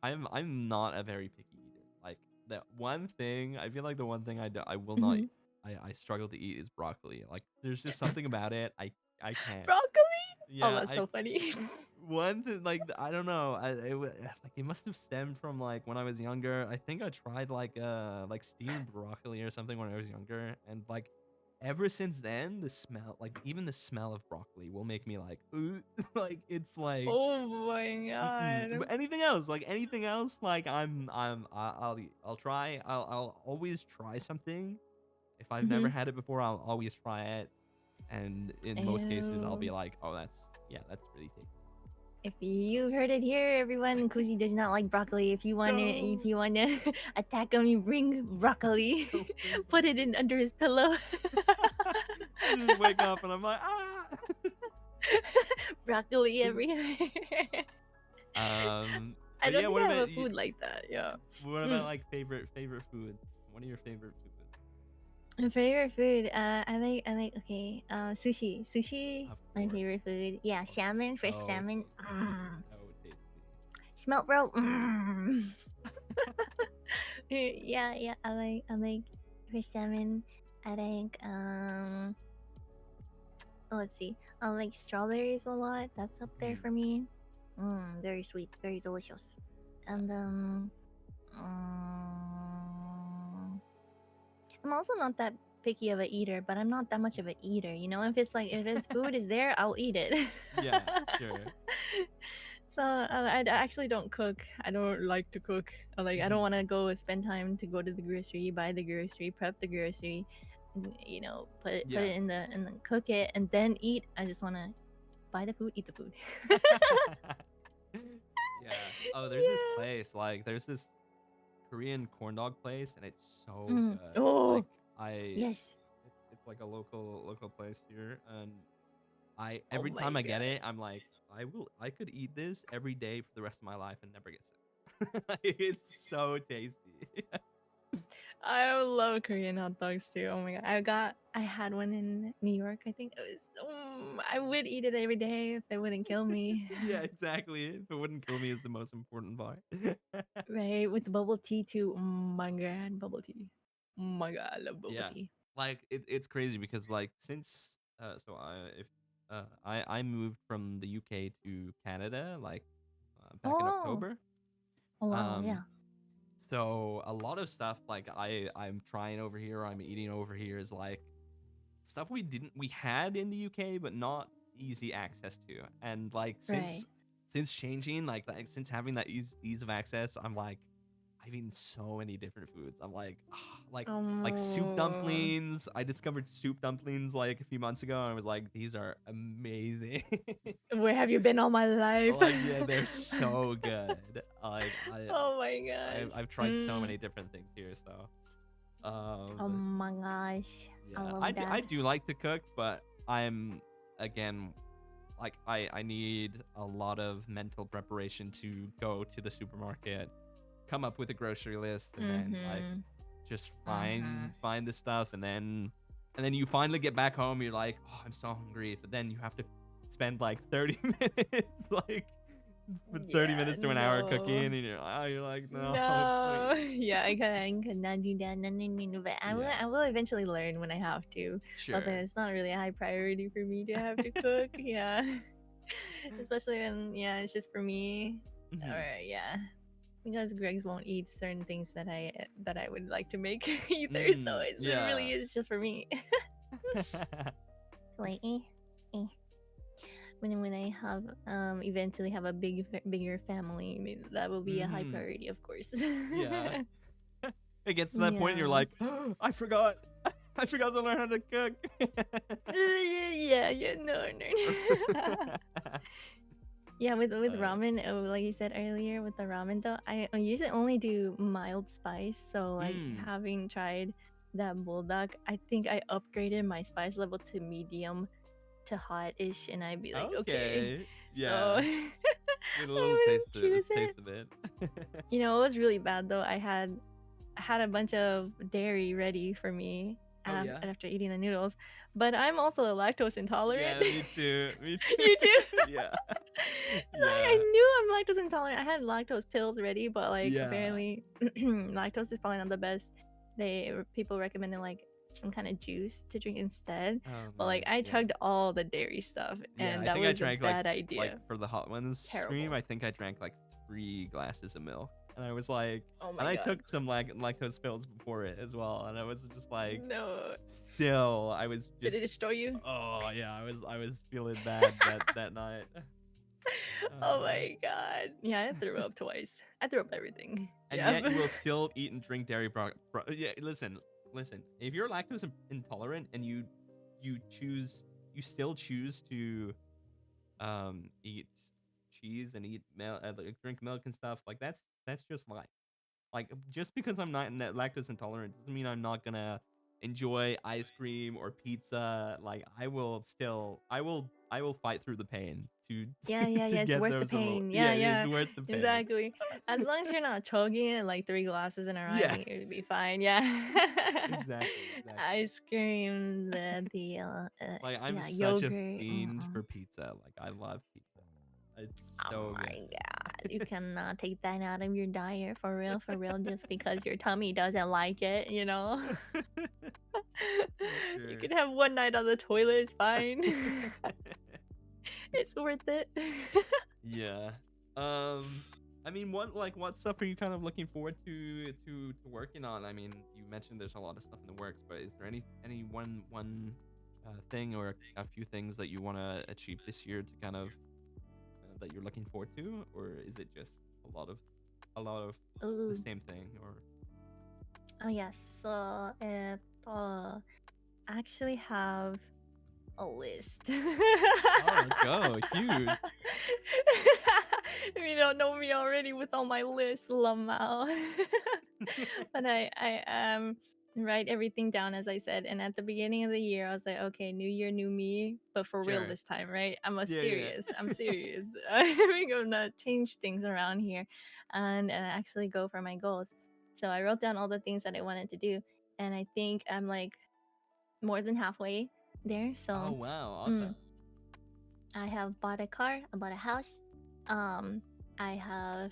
[SPEAKER 1] I'm not a very picky eater. Like the one thing I feel like the one thing I will not
[SPEAKER 2] Mhm.
[SPEAKER 1] I struggle to eat is broccoli. Like there's just something about it. I can't.
[SPEAKER 2] Broccoli? Oh,
[SPEAKER 1] Yeah,
[SPEAKER 2] that's
[SPEAKER 1] I
[SPEAKER 2] so funny.
[SPEAKER 1] one thing, like I don't know. Like it must have stemmed from like when I was younger. I think I tried like steamed broccoli or something when I was younger, and like ever since then the smell, like even the smell of broccoli will make me like "Ugh." Like it's like
[SPEAKER 2] Oh my
[SPEAKER 1] mm-mm.
[SPEAKER 2] god.
[SPEAKER 1] But anything else, like I'll try. I'll always try something. If I've never
[SPEAKER 2] Mhm.
[SPEAKER 1] had it before, I'll always try it. And in most cases, I'll be
[SPEAKER 2] Ew.
[SPEAKER 1] like, oh, that's really tasty.
[SPEAKER 2] If you heard it here, everyone, Kuzi does not like broccoli. If
[SPEAKER 1] No,
[SPEAKER 2] you wanna attack him, you bring broccoli,
[SPEAKER 1] don't bring
[SPEAKER 2] put it
[SPEAKER 1] broccoli.
[SPEAKER 2] in under his pillow.
[SPEAKER 1] I just wake up and I'm like, ah.
[SPEAKER 2] Broccoli everywhere. I
[SPEAKER 1] But
[SPEAKER 2] don't
[SPEAKER 1] yeah,
[SPEAKER 2] think I have a food like that. Yeah.
[SPEAKER 1] what about
[SPEAKER 2] Mm.
[SPEAKER 1] like favorite foods? What are your favorite foods?
[SPEAKER 2] My favorite food. I like. Okay. Sushi. Sushi.
[SPEAKER 1] Of
[SPEAKER 2] My
[SPEAKER 1] course.
[SPEAKER 2] favorite food. Yeah.
[SPEAKER 1] Oh, it's
[SPEAKER 2] Salmon. Fresh
[SPEAKER 1] so
[SPEAKER 2] salmon.
[SPEAKER 1] tasty.
[SPEAKER 2] Mm.
[SPEAKER 1] So tasty.
[SPEAKER 2] Smelt bro. Mm. Yeah. Yeah. I like fresh salmon. I like let's see. I like strawberries a lot. That's up there
[SPEAKER 1] Mhm.
[SPEAKER 2] for me. Very sweet, very delicious.
[SPEAKER 1] Yeah.
[SPEAKER 2] And um, I'm also not that picky of a eater, but I'm not that much of a eater. You know, if it's food is there, I'll eat it.
[SPEAKER 1] Yeah, sure.
[SPEAKER 2] So I actually don't cook. I don't like to cook. I don't
[SPEAKER 1] Mhm.
[SPEAKER 2] want to go spend time to go to the grocery, buy the grocery, prep the grocery, and, put
[SPEAKER 1] Yeah.
[SPEAKER 2] it in the cook it and then eat. I just want to buy the food, eat the food.
[SPEAKER 1] Yeah. Oh,
[SPEAKER 2] Yeah.
[SPEAKER 1] there's this Korean corn dog place, and it's so
[SPEAKER 2] Mm.
[SPEAKER 1] good. Like
[SPEAKER 2] Oh
[SPEAKER 1] I
[SPEAKER 2] yes.
[SPEAKER 1] it's like a local place here, and I
[SPEAKER 2] Oh
[SPEAKER 1] every
[SPEAKER 2] my
[SPEAKER 1] time I get
[SPEAKER 2] god.
[SPEAKER 1] it, I'm like, I could eat this every day for the rest of my life and never get sick. Like, it's so tasty.
[SPEAKER 2] I love Korean hot dogs too. Oh my god. I had one in New York. I think it was. I would eat it every day if it wouldn't kill me.
[SPEAKER 1] Yeah, exactly. If it wouldn't kill me is the most important part.
[SPEAKER 2] Right, with the bubble tea too. Oh my god, bubble tea. Oh my god, I love bubble
[SPEAKER 1] Yeah.
[SPEAKER 2] tea.
[SPEAKER 1] Like it's crazy because like since so I if I moved from the UK to Canada like back in
[SPEAKER 2] Oh,
[SPEAKER 1] October.
[SPEAKER 2] oh wow,
[SPEAKER 1] Um
[SPEAKER 2] yeah.
[SPEAKER 1] so a lot of stuff like I'm trying over here, I'm eating over here is like stuff we had in the UK but not easy access to. And like
[SPEAKER 2] Right.
[SPEAKER 1] since changing like since having that ease of access, I'm like I've eaten so many different foods. I'm like, ah, like soup
[SPEAKER 2] Oh,
[SPEAKER 1] dumplings. I discovered soup dumplings like a few months ago, and I was like, these are amazing.
[SPEAKER 2] where have you been all my life?
[SPEAKER 1] Like, yeah, they're so good. Like,
[SPEAKER 2] Oh my gosh.
[SPEAKER 1] I've tried so many different things here. So,
[SPEAKER 2] Oh
[SPEAKER 1] but
[SPEAKER 2] my gosh. I
[SPEAKER 1] yeah,
[SPEAKER 2] love
[SPEAKER 1] I
[SPEAKER 2] that.
[SPEAKER 1] do like to cook, but I'm again like I need a lot of mental preparation to go to the supermarket, come up with a grocery list, and then like
[SPEAKER 2] Mm-hmm.
[SPEAKER 1] just
[SPEAKER 2] Mm-hmm.
[SPEAKER 1] find the stuff, and then you finally get back home. You're like, oh, I'm so hungry, but then you have to spend like 30 minutes, like 30
[SPEAKER 2] Yeah,
[SPEAKER 1] minutes to an hour cooking,
[SPEAKER 2] no.
[SPEAKER 1] and you're like, no,
[SPEAKER 2] No.
[SPEAKER 1] please.
[SPEAKER 2] Yeah, I could not do that. No, no, no, no. But
[SPEAKER 1] Yeah,
[SPEAKER 2] I will eventually learn when I have to. I'll say
[SPEAKER 1] sure.
[SPEAKER 2] it's not really a high priority for me to have to cook. Yeah. Especially when, yeah, it's just for me. Or,
[SPEAKER 1] Hmm.
[SPEAKER 2] yeah. Because Greg's won't eat certain things that I would like to make either. So
[SPEAKER 1] Mm,
[SPEAKER 2] it
[SPEAKER 1] yeah.
[SPEAKER 2] really is just for me. Like, eh. When I have eventually have a bigger family, I mean, that will be a high
[SPEAKER 1] Hmm.
[SPEAKER 2] priority, of course.
[SPEAKER 1] Yeah. It gets to that point, you're
[SPEAKER 2] Yeah.
[SPEAKER 1] like, oh, I forgot. I forgot to learn how to cook.
[SPEAKER 2] Yeah, no. Yeah, with
[SPEAKER 1] uh,
[SPEAKER 2] ramen, like you said earlier, with the ramen though, I usually only do mild spice. So like
[SPEAKER 1] mm,
[SPEAKER 2] having tried that bulldog, I think I upgraded my spice level to medium to hot-ish, and I'd be like, okay.
[SPEAKER 1] okay.
[SPEAKER 2] So
[SPEAKER 1] Yeah.
[SPEAKER 2] I
[SPEAKER 1] Get a little
[SPEAKER 2] wouldn't choose it.
[SPEAKER 1] taste of it.
[SPEAKER 2] You know, it was really bad though. I had a bunch of dairy ready for me
[SPEAKER 1] Oh yeah.
[SPEAKER 2] after eating the noodles, but I'm also lactose intolerant.
[SPEAKER 1] Yeah, me too. Me too.
[SPEAKER 2] You too?
[SPEAKER 1] Yeah.
[SPEAKER 2] I
[SPEAKER 1] Yeah.
[SPEAKER 2] knew I'm lactose intolerant. I had lactose pills ready, but like
[SPEAKER 1] Yeah.
[SPEAKER 2] apparently lactose is probably not the best. People recommended like some kind of juice to drink instead.
[SPEAKER 1] Oh
[SPEAKER 2] But like
[SPEAKER 1] man.
[SPEAKER 2] I
[SPEAKER 1] Yeah.
[SPEAKER 2] chugged all the dairy stuff,
[SPEAKER 1] Yeah.
[SPEAKER 2] and
[SPEAKER 1] I
[SPEAKER 2] that
[SPEAKER 1] think I
[SPEAKER 2] was a
[SPEAKER 1] drank
[SPEAKER 2] bad
[SPEAKER 1] like
[SPEAKER 2] idea.
[SPEAKER 1] for the hot ones stream,
[SPEAKER 2] Terrible.
[SPEAKER 1] I think I drank like 3 glasses of milk. And I was like,
[SPEAKER 2] Oh
[SPEAKER 1] and
[SPEAKER 2] my
[SPEAKER 1] I
[SPEAKER 2] god.
[SPEAKER 1] took some like lactose pills before it as well. And I was just like,
[SPEAKER 2] No.
[SPEAKER 1] still, I was
[SPEAKER 2] Did it
[SPEAKER 1] just,
[SPEAKER 2] destroy you?
[SPEAKER 1] oh yeah, I was feeling bad that night.
[SPEAKER 2] Oh
[SPEAKER 1] Uh,
[SPEAKER 2] my god. Yeah, I threw up twice. I threw up everything.
[SPEAKER 1] and
[SPEAKER 2] Yeah.
[SPEAKER 1] yet you will still eat and drink dairy yeah, listen. If you're lactose intolerant and you still choose to eat cheese and eat milk, like, drink milk and stuff, like that's just life. Like just because I'm not lactose intolerant doesn't mean I'm not gonna enjoy ice cream or pizza. Like I will fight through the pain to to
[SPEAKER 2] Yeah. It's
[SPEAKER 1] get
[SPEAKER 2] worth the
[SPEAKER 1] those.
[SPEAKER 2] pain.
[SPEAKER 1] Yeah,
[SPEAKER 2] Yeah,
[SPEAKER 1] it's
[SPEAKER 2] yeah.
[SPEAKER 1] worth the pain.
[SPEAKER 2] Exactly. As long as you're not chugging it like 3 glasses in a row, I
[SPEAKER 1] Yeah,
[SPEAKER 2] think it would be fine. Yeah.
[SPEAKER 1] exactly.
[SPEAKER 2] Ice cream,
[SPEAKER 1] Like I'm
[SPEAKER 2] yeah,
[SPEAKER 1] such a
[SPEAKER 2] yogurt.
[SPEAKER 1] fiend for pizza. Like I love pizza. It's
[SPEAKER 2] Oh
[SPEAKER 1] so
[SPEAKER 2] my god. You
[SPEAKER 1] good.
[SPEAKER 2] cannot take that out of your diet for real, just because your tummy doesn't like it, you know?
[SPEAKER 1] For
[SPEAKER 2] You
[SPEAKER 1] sure.
[SPEAKER 2] can have one night on the toilet, it's fine. It's worth it.
[SPEAKER 1] Yeah. Um I mean what stuff are you kind of looking forward to working on? I mean, you mentioned there's a lot of stuff in the works, but is there any one thing or a few things that you want to achieve this year to kind of that you're looking forward to, or is it just a lot of the
[SPEAKER 2] Ooh.
[SPEAKER 1] same thing or
[SPEAKER 2] Oh yes. So I actually have a list.
[SPEAKER 1] Oh, let's go. Huge.
[SPEAKER 2] If you don't know me already with all my lists, Lamau. But I write everything down as I said. And at the beginning of the year, I was like, okay, new year, new me, but for real
[SPEAKER 1] Sure.
[SPEAKER 2] this time, right? I'm a
[SPEAKER 1] Yeah,
[SPEAKER 2] serious. I'm
[SPEAKER 1] yeah.
[SPEAKER 2] serious. I'm gonna change things around here, and actually go for my goals. So I wrote down all the things that I wanted to do, and I think I'm like more than halfway there.
[SPEAKER 1] Oh,
[SPEAKER 2] So,
[SPEAKER 1] wow.
[SPEAKER 2] mm,
[SPEAKER 1] Awesome.
[SPEAKER 2] I have bought a car, I bought a house. Um, I have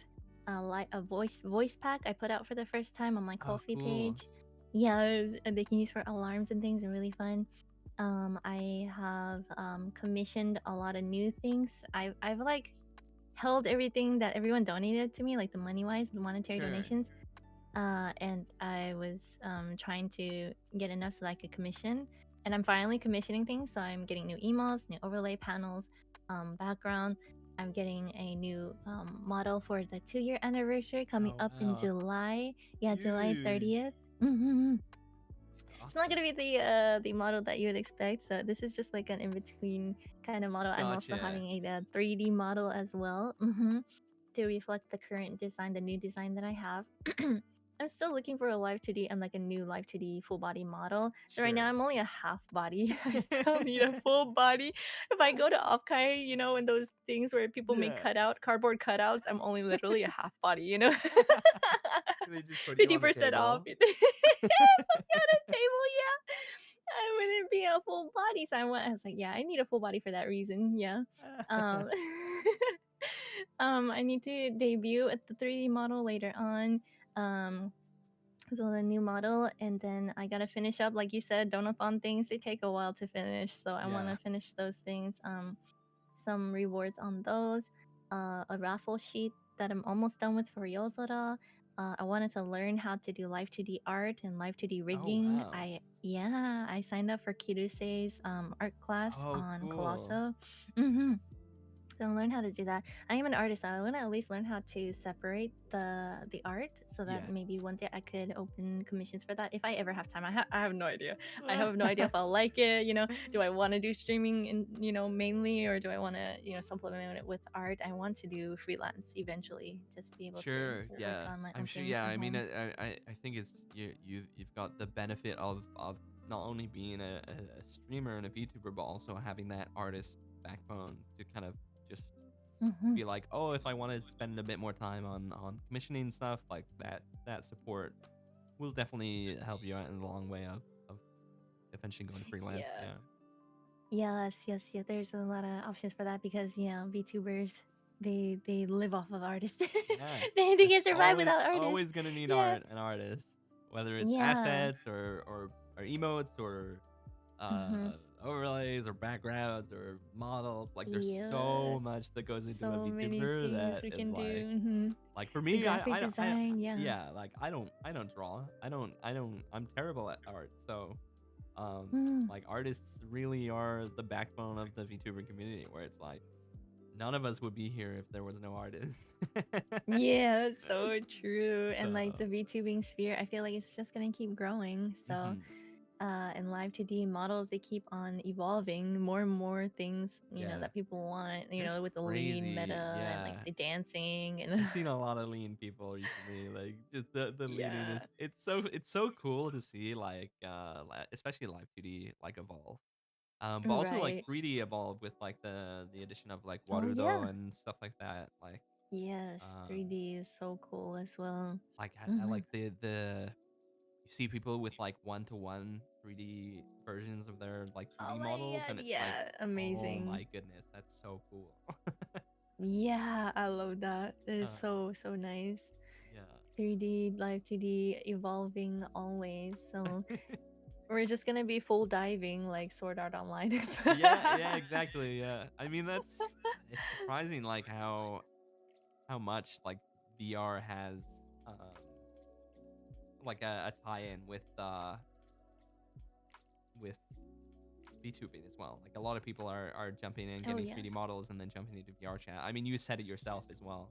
[SPEAKER 2] a voice pack I put out for the first time on my
[SPEAKER 1] Oh,
[SPEAKER 2] Ko-fi
[SPEAKER 1] cool.
[SPEAKER 2] page. Yeah, they can use for alarms and things, and really fun. I have commissioned a lot of new things. I've like held everything that everyone donated to me, like the money wise, the monetary
[SPEAKER 1] Sure.
[SPEAKER 2] donations. And I was trying to get enough so that I could commission. And I'm finally commissioning things. So I'm getting new emails, new overlay panels, background. I'm getting a new model for the 2-year anniversary coming
[SPEAKER 1] Oh
[SPEAKER 2] up in
[SPEAKER 1] wow,
[SPEAKER 2] July. Yeah, July
[SPEAKER 1] huge.
[SPEAKER 2] 30th. Mm-hmm. It's not
[SPEAKER 1] Awesome.
[SPEAKER 2] gonna be the model that you would expect. So this is just like an in between kind of model. I'm also
[SPEAKER 1] Gotcha.
[SPEAKER 2] having a 3D model as well. Mm-hmm. To reflect the current design, the new design that I have. I'm still looking for a live 2D and like a new live 2D full body model. So right now
[SPEAKER 1] Sure.
[SPEAKER 2] I'm only a half body. I still need a full body. If I go to Offkai, in those things where people make
[SPEAKER 1] Yeah.
[SPEAKER 2] cardboard cutouts, I'm only literally a half body, you know?
[SPEAKER 1] They just put you on the
[SPEAKER 2] 50% off.
[SPEAKER 1] table.
[SPEAKER 2] Yeah, put me on a table, yeah. I wouldn't be a full body. So I was like, yeah, I need a full body for that reason. Yeah. Um I need to debut at the 3D model later on. Um so the new model, and then I gotta finish up, like you said, donathon things, they take a while to finish. So I wanna
[SPEAKER 1] Yeah.
[SPEAKER 2] finish those things. Some rewards on those. A raffle sheet that I'm almost done with for Yozora. I wanted to learn how to do live 2D art and live 2D
[SPEAKER 1] Oh
[SPEAKER 2] rigging.
[SPEAKER 1] wow.
[SPEAKER 2] I signed up for Kiruse's art class
[SPEAKER 1] Oh
[SPEAKER 2] on
[SPEAKER 1] cool.
[SPEAKER 2] Colosso. Mm-hmm. So learn how to do that. I am an artist. So I want to at least learn how to separate the art, so that
[SPEAKER 1] Yeah.
[SPEAKER 2] maybe one day I could open commissions for that if I ever have time. I have no idea. I have no idea if I'll like it. Do I want to do streaming in mainly, or do I want to supplement it with art? I want to do freelance eventually, just be able to
[SPEAKER 1] Sure.
[SPEAKER 2] work
[SPEAKER 1] Yeah.
[SPEAKER 2] on my
[SPEAKER 1] I'm
[SPEAKER 2] own
[SPEAKER 1] sure.
[SPEAKER 2] things
[SPEAKER 1] Yeah.
[SPEAKER 2] at
[SPEAKER 1] I mean,
[SPEAKER 2] home.
[SPEAKER 1] I think it's you've got the benefit of not only being a streamer and a VTuber, but also having that artist backbone to kind of just
[SPEAKER 2] Hmm.
[SPEAKER 1] be like, oh, if I want to spend a bit more time on commissioning stuff, like that support will definitely help you out in the long way of eventually going freelance.
[SPEAKER 2] Yeah.
[SPEAKER 1] Yeah.
[SPEAKER 2] Yes, yes, yeah. There's a lot of options for that because VTubers, they live off of artists.
[SPEAKER 1] Yeah.
[SPEAKER 2] They
[SPEAKER 1] There's
[SPEAKER 2] can't survive without artists.
[SPEAKER 1] always gonna need
[SPEAKER 2] Yeah,
[SPEAKER 1] an artist, whether it's
[SPEAKER 2] yeah.
[SPEAKER 1] assets or emotes or
[SPEAKER 2] Mm-hmm.
[SPEAKER 1] overlays or backgrounds or models. Like there's
[SPEAKER 2] Yeah.
[SPEAKER 1] so much that goes into a
[SPEAKER 2] So many
[SPEAKER 1] VTuber
[SPEAKER 2] things
[SPEAKER 1] that
[SPEAKER 2] we
[SPEAKER 1] is
[SPEAKER 2] can do. Mm-hmm.
[SPEAKER 1] like for
[SPEAKER 2] The
[SPEAKER 1] me,
[SPEAKER 2] graphic design, yeah.
[SPEAKER 1] yeah, like I don't draw. I'm terrible at art. So
[SPEAKER 2] Mm.
[SPEAKER 1] like artists really are the backbone of the VTuber community, where it's like none of us would be here if there was no artist.
[SPEAKER 2] Yeah, so true. And like
[SPEAKER 1] So,
[SPEAKER 2] the VTubing sphere, I feel like it's just gonna keep growing. So
[SPEAKER 1] mhm.
[SPEAKER 2] and live 2D models, they keep on evolving more and more things,
[SPEAKER 1] Yeah,
[SPEAKER 2] that people want,
[SPEAKER 1] there's
[SPEAKER 2] with the lean
[SPEAKER 1] crazy.
[SPEAKER 2] meta and like
[SPEAKER 1] Yeah,
[SPEAKER 2] the dancing and
[SPEAKER 1] I've seen a lot of lean people recently. Like just the leaning
[SPEAKER 2] yeah.
[SPEAKER 1] is it's so cool to see like especially live 2D like evolve. But also like
[SPEAKER 2] Right.
[SPEAKER 1] 3D evolve with like the addition of like
[SPEAKER 2] Oh
[SPEAKER 1] Warudo
[SPEAKER 2] yeah.
[SPEAKER 1] and stuff like that.
[SPEAKER 2] Yes,
[SPEAKER 1] Um
[SPEAKER 2] 3D is so cool as well.
[SPEAKER 1] I
[SPEAKER 2] Hmm.
[SPEAKER 1] like the you see people with like one-to-one 3D versions of their like
[SPEAKER 2] Oh
[SPEAKER 1] 2D
[SPEAKER 2] my
[SPEAKER 1] models,
[SPEAKER 2] god,
[SPEAKER 1] and it's like,
[SPEAKER 2] yeah,
[SPEAKER 1] oh
[SPEAKER 2] amazing.
[SPEAKER 1] my goodness, that's so cool.
[SPEAKER 2] Yeah, I love that. It's
[SPEAKER 1] uh,
[SPEAKER 2] so nice.
[SPEAKER 1] yeah.
[SPEAKER 2] 3D, live 2D, evolving always. So we're just gonna be full diving like Sword Art Online.
[SPEAKER 1] Yeah, exactly. Yeah. I mean, it's surprising like how much like VR has um like a tie-in with VTubing as well. Like a lot of people are jumping in,
[SPEAKER 2] Oh
[SPEAKER 1] getting
[SPEAKER 2] yeah.
[SPEAKER 1] 3D models, and then jumping into VR chat. I mean, you said it yourself as well.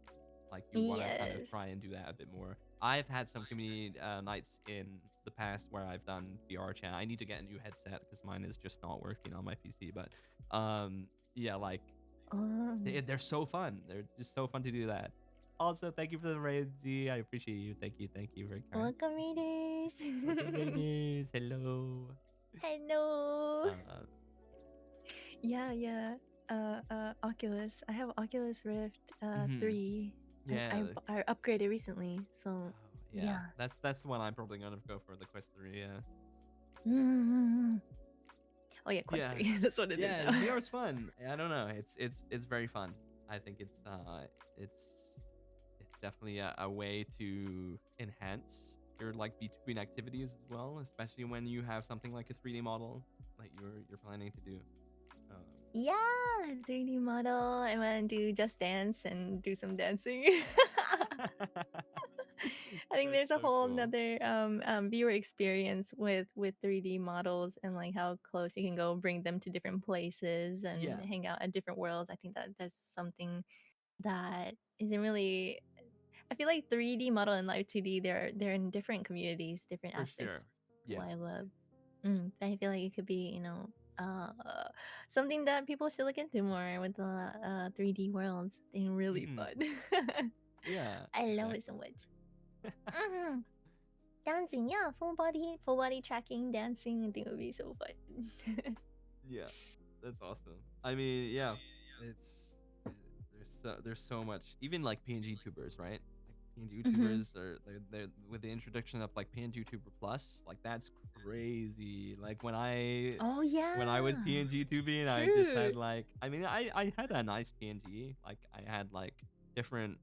[SPEAKER 1] Like you want to kind of
[SPEAKER 2] Yes.
[SPEAKER 1] try and do that a bit more. I've had some community nights in the past where I've done VR chat. I need to get a new headset because mine is just not working on my PC. But yeah, like
[SPEAKER 2] Um,
[SPEAKER 1] they're so fun. They're just so fun to do that. Also, thank you for the raid, Z. I appreciate you. Thank you. Very kind.
[SPEAKER 2] welcome readers.
[SPEAKER 1] Welcome, raiders. Hello.
[SPEAKER 2] Hello.
[SPEAKER 1] Uh,
[SPEAKER 2] Yeah, yeah. Oculus. I have Oculus Rift
[SPEAKER 1] mhm.
[SPEAKER 2] 3.
[SPEAKER 1] Yeah.
[SPEAKER 2] I upgraded recently, so
[SPEAKER 1] Oh, yeah.
[SPEAKER 2] yeah.
[SPEAKER 1] That's the one I'm probably gonna go for the Quest 3. Yeah.
[SPEAKER 2] Mm. Oh yeah, Quest
[SPEAKER 1] Yeah.
[SPEAKER 2] 3. That's what it is
[SPEAKER 1] Yeah.
[SPEAKER 2] now.
[SPEAKER 1] VR is fun. I don't know. It's very fun. I think it's definitely a way to enhance your like between activities as well, especially when you have something like a 3D model that you're planning to do.
[SPEAKER 2] Yeah, 3D model. I want to do Just Dance and do some dancing.
[SPEAKER 1] Um,
[SPEAKER 2] I think
[SPEAKER 1] That's
[SPEAKER 2] there's a
[SPEAKER 1] so
[SPEAKER 2] whole
[SPEAKER 1] cool.
[SPEAKER 2] another viewer experience with 3D models and like how close you can go, bring them to different places and
[SPEAKER 1] Yeah,
[SPEAKER 2] hang out at different worlds. I think that that's something that isn't really. I feel like 3D model and live 2D they're in different communities, different
[SPEAKER 1] for
[SPEAKER 2] aspects.
[SPEAKER 1] sure.
[SPEAKER 2] What
[SPEAKER 1] Yeah.
[SPEAKER 2] I love. I feel like it could be uh something that people should look into more with the 3D worlds. They're really
[SPEAKER 1] Hmm.
[SPEAKER 2] fun.
[SPEAKER 1] Yeah,
[SPEAKER 2] I love it so
[SPEAKER 1] exactly.
[SPEAKER 2] much. Mhm. Dancing, yeah, full body tracking, dancing. I think would be so fun.
[SPEAKER 1] Yeah, that's awesome. I mean, yeah, it's uh, there's so much. Even like PNG tubers, right? Like PNG
[SPEAKER 2] Hmm.
[SPEAKER 1] tubers are they're with the introduction of like PNG tuber plus, like that's crazy. Like
[SPEAKER 2] Oh
[SPEAKER 1] when I was
[SPEAKER 2] yeah,
[SPEAKER 1] PNG tubing, I just
[SPEAKER 2] true.
[SPEAKER 1] had like I mean I had a nice PNG. Like I had like different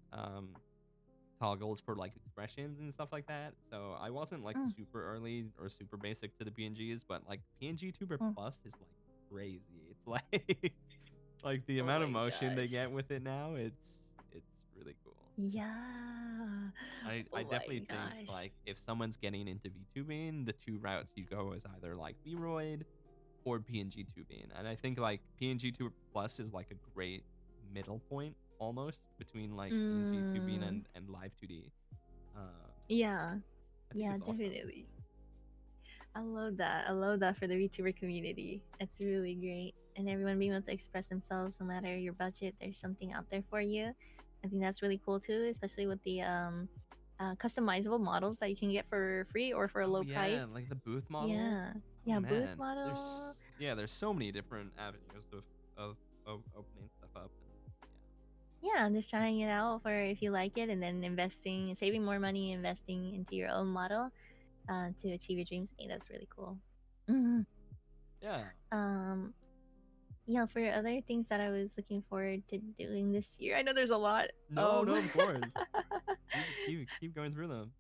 [SPEAKER 1] toggles for like expressions and stuff like that. So I wasn't like
[SPEAKER 2] Mm,
[SPEAKER 1] super early or super basic to the PNGs, but like PNG Tuber
[SPEAKER 2] mm.
[SPEAKER 1] Plus is like crazy. It's like like the
[SPEAKER 2] Oh
[SPEAKER 1] amount of
[SPEAKER 2] my
[SPEAKER 1] motion they get
[SPEAKER 2] gosh.
[SPEAKER 1] with it now, it's really cool.
[SPEAKER 2] Yeah.
[SPEAKER 1] I
[SPEAKER 2] Oh my
[SPEAKER 1] definitely think
[SPEAKER 2] gosh.
[SPEAKER 1] like if someone's getting into VTubing, the two routes you go is either like Vroid or PNG tubing. And I think like PNG Tuber Plus is like a great middle point almost between like PNG tubing
[SPEAKER 2] Mm,
[SPEAKER 1] and live 2D. Um,
[SPEAKER 2] yeah.
[SPEAKER 1] I think
[SPEAKER 2] Yeah,
[SPEAKER 1] it's awesome.
[SPEAKER 2] definitely. I love that. I love that for the VTuber community. It's really great. And everyone being able to express themselves no matter your budget, there's something out there for you. I think that's really cool too, especially with the customizable models that you can get for free or for a
[SPEAKER 1] Oh
[SPEAKER 2] low
[SPEAKER 1] yeah,
[SPEAKER 2] price.
[SPEAKER 1] like the booth models.
[SPEAKER 2] Yeah.
[SPEAKER 1] Oh
[SPEAKER 2] Yeah, booth
[SPEAKER 1] man,
[SPEAKER 2] model.
[SPEAKER 1] there's so many different avenues of opening stuff up and
[SPEAKER 2] Yeah, I'm just trying it out for if you like it and then investing, saving more money, investing into your own model to achieve your dreams. I think that's really cool. Mhm.
[SPEAKER 1] yeah.
[SPEAKER 2] Um, yeah, for other things that I was looking forward to doing this year, I know there's a lot.
[SPEAKER 1] No,
[SPEAKER 2] Um,
[SPEAKER 1] no, of course. Keep going through them.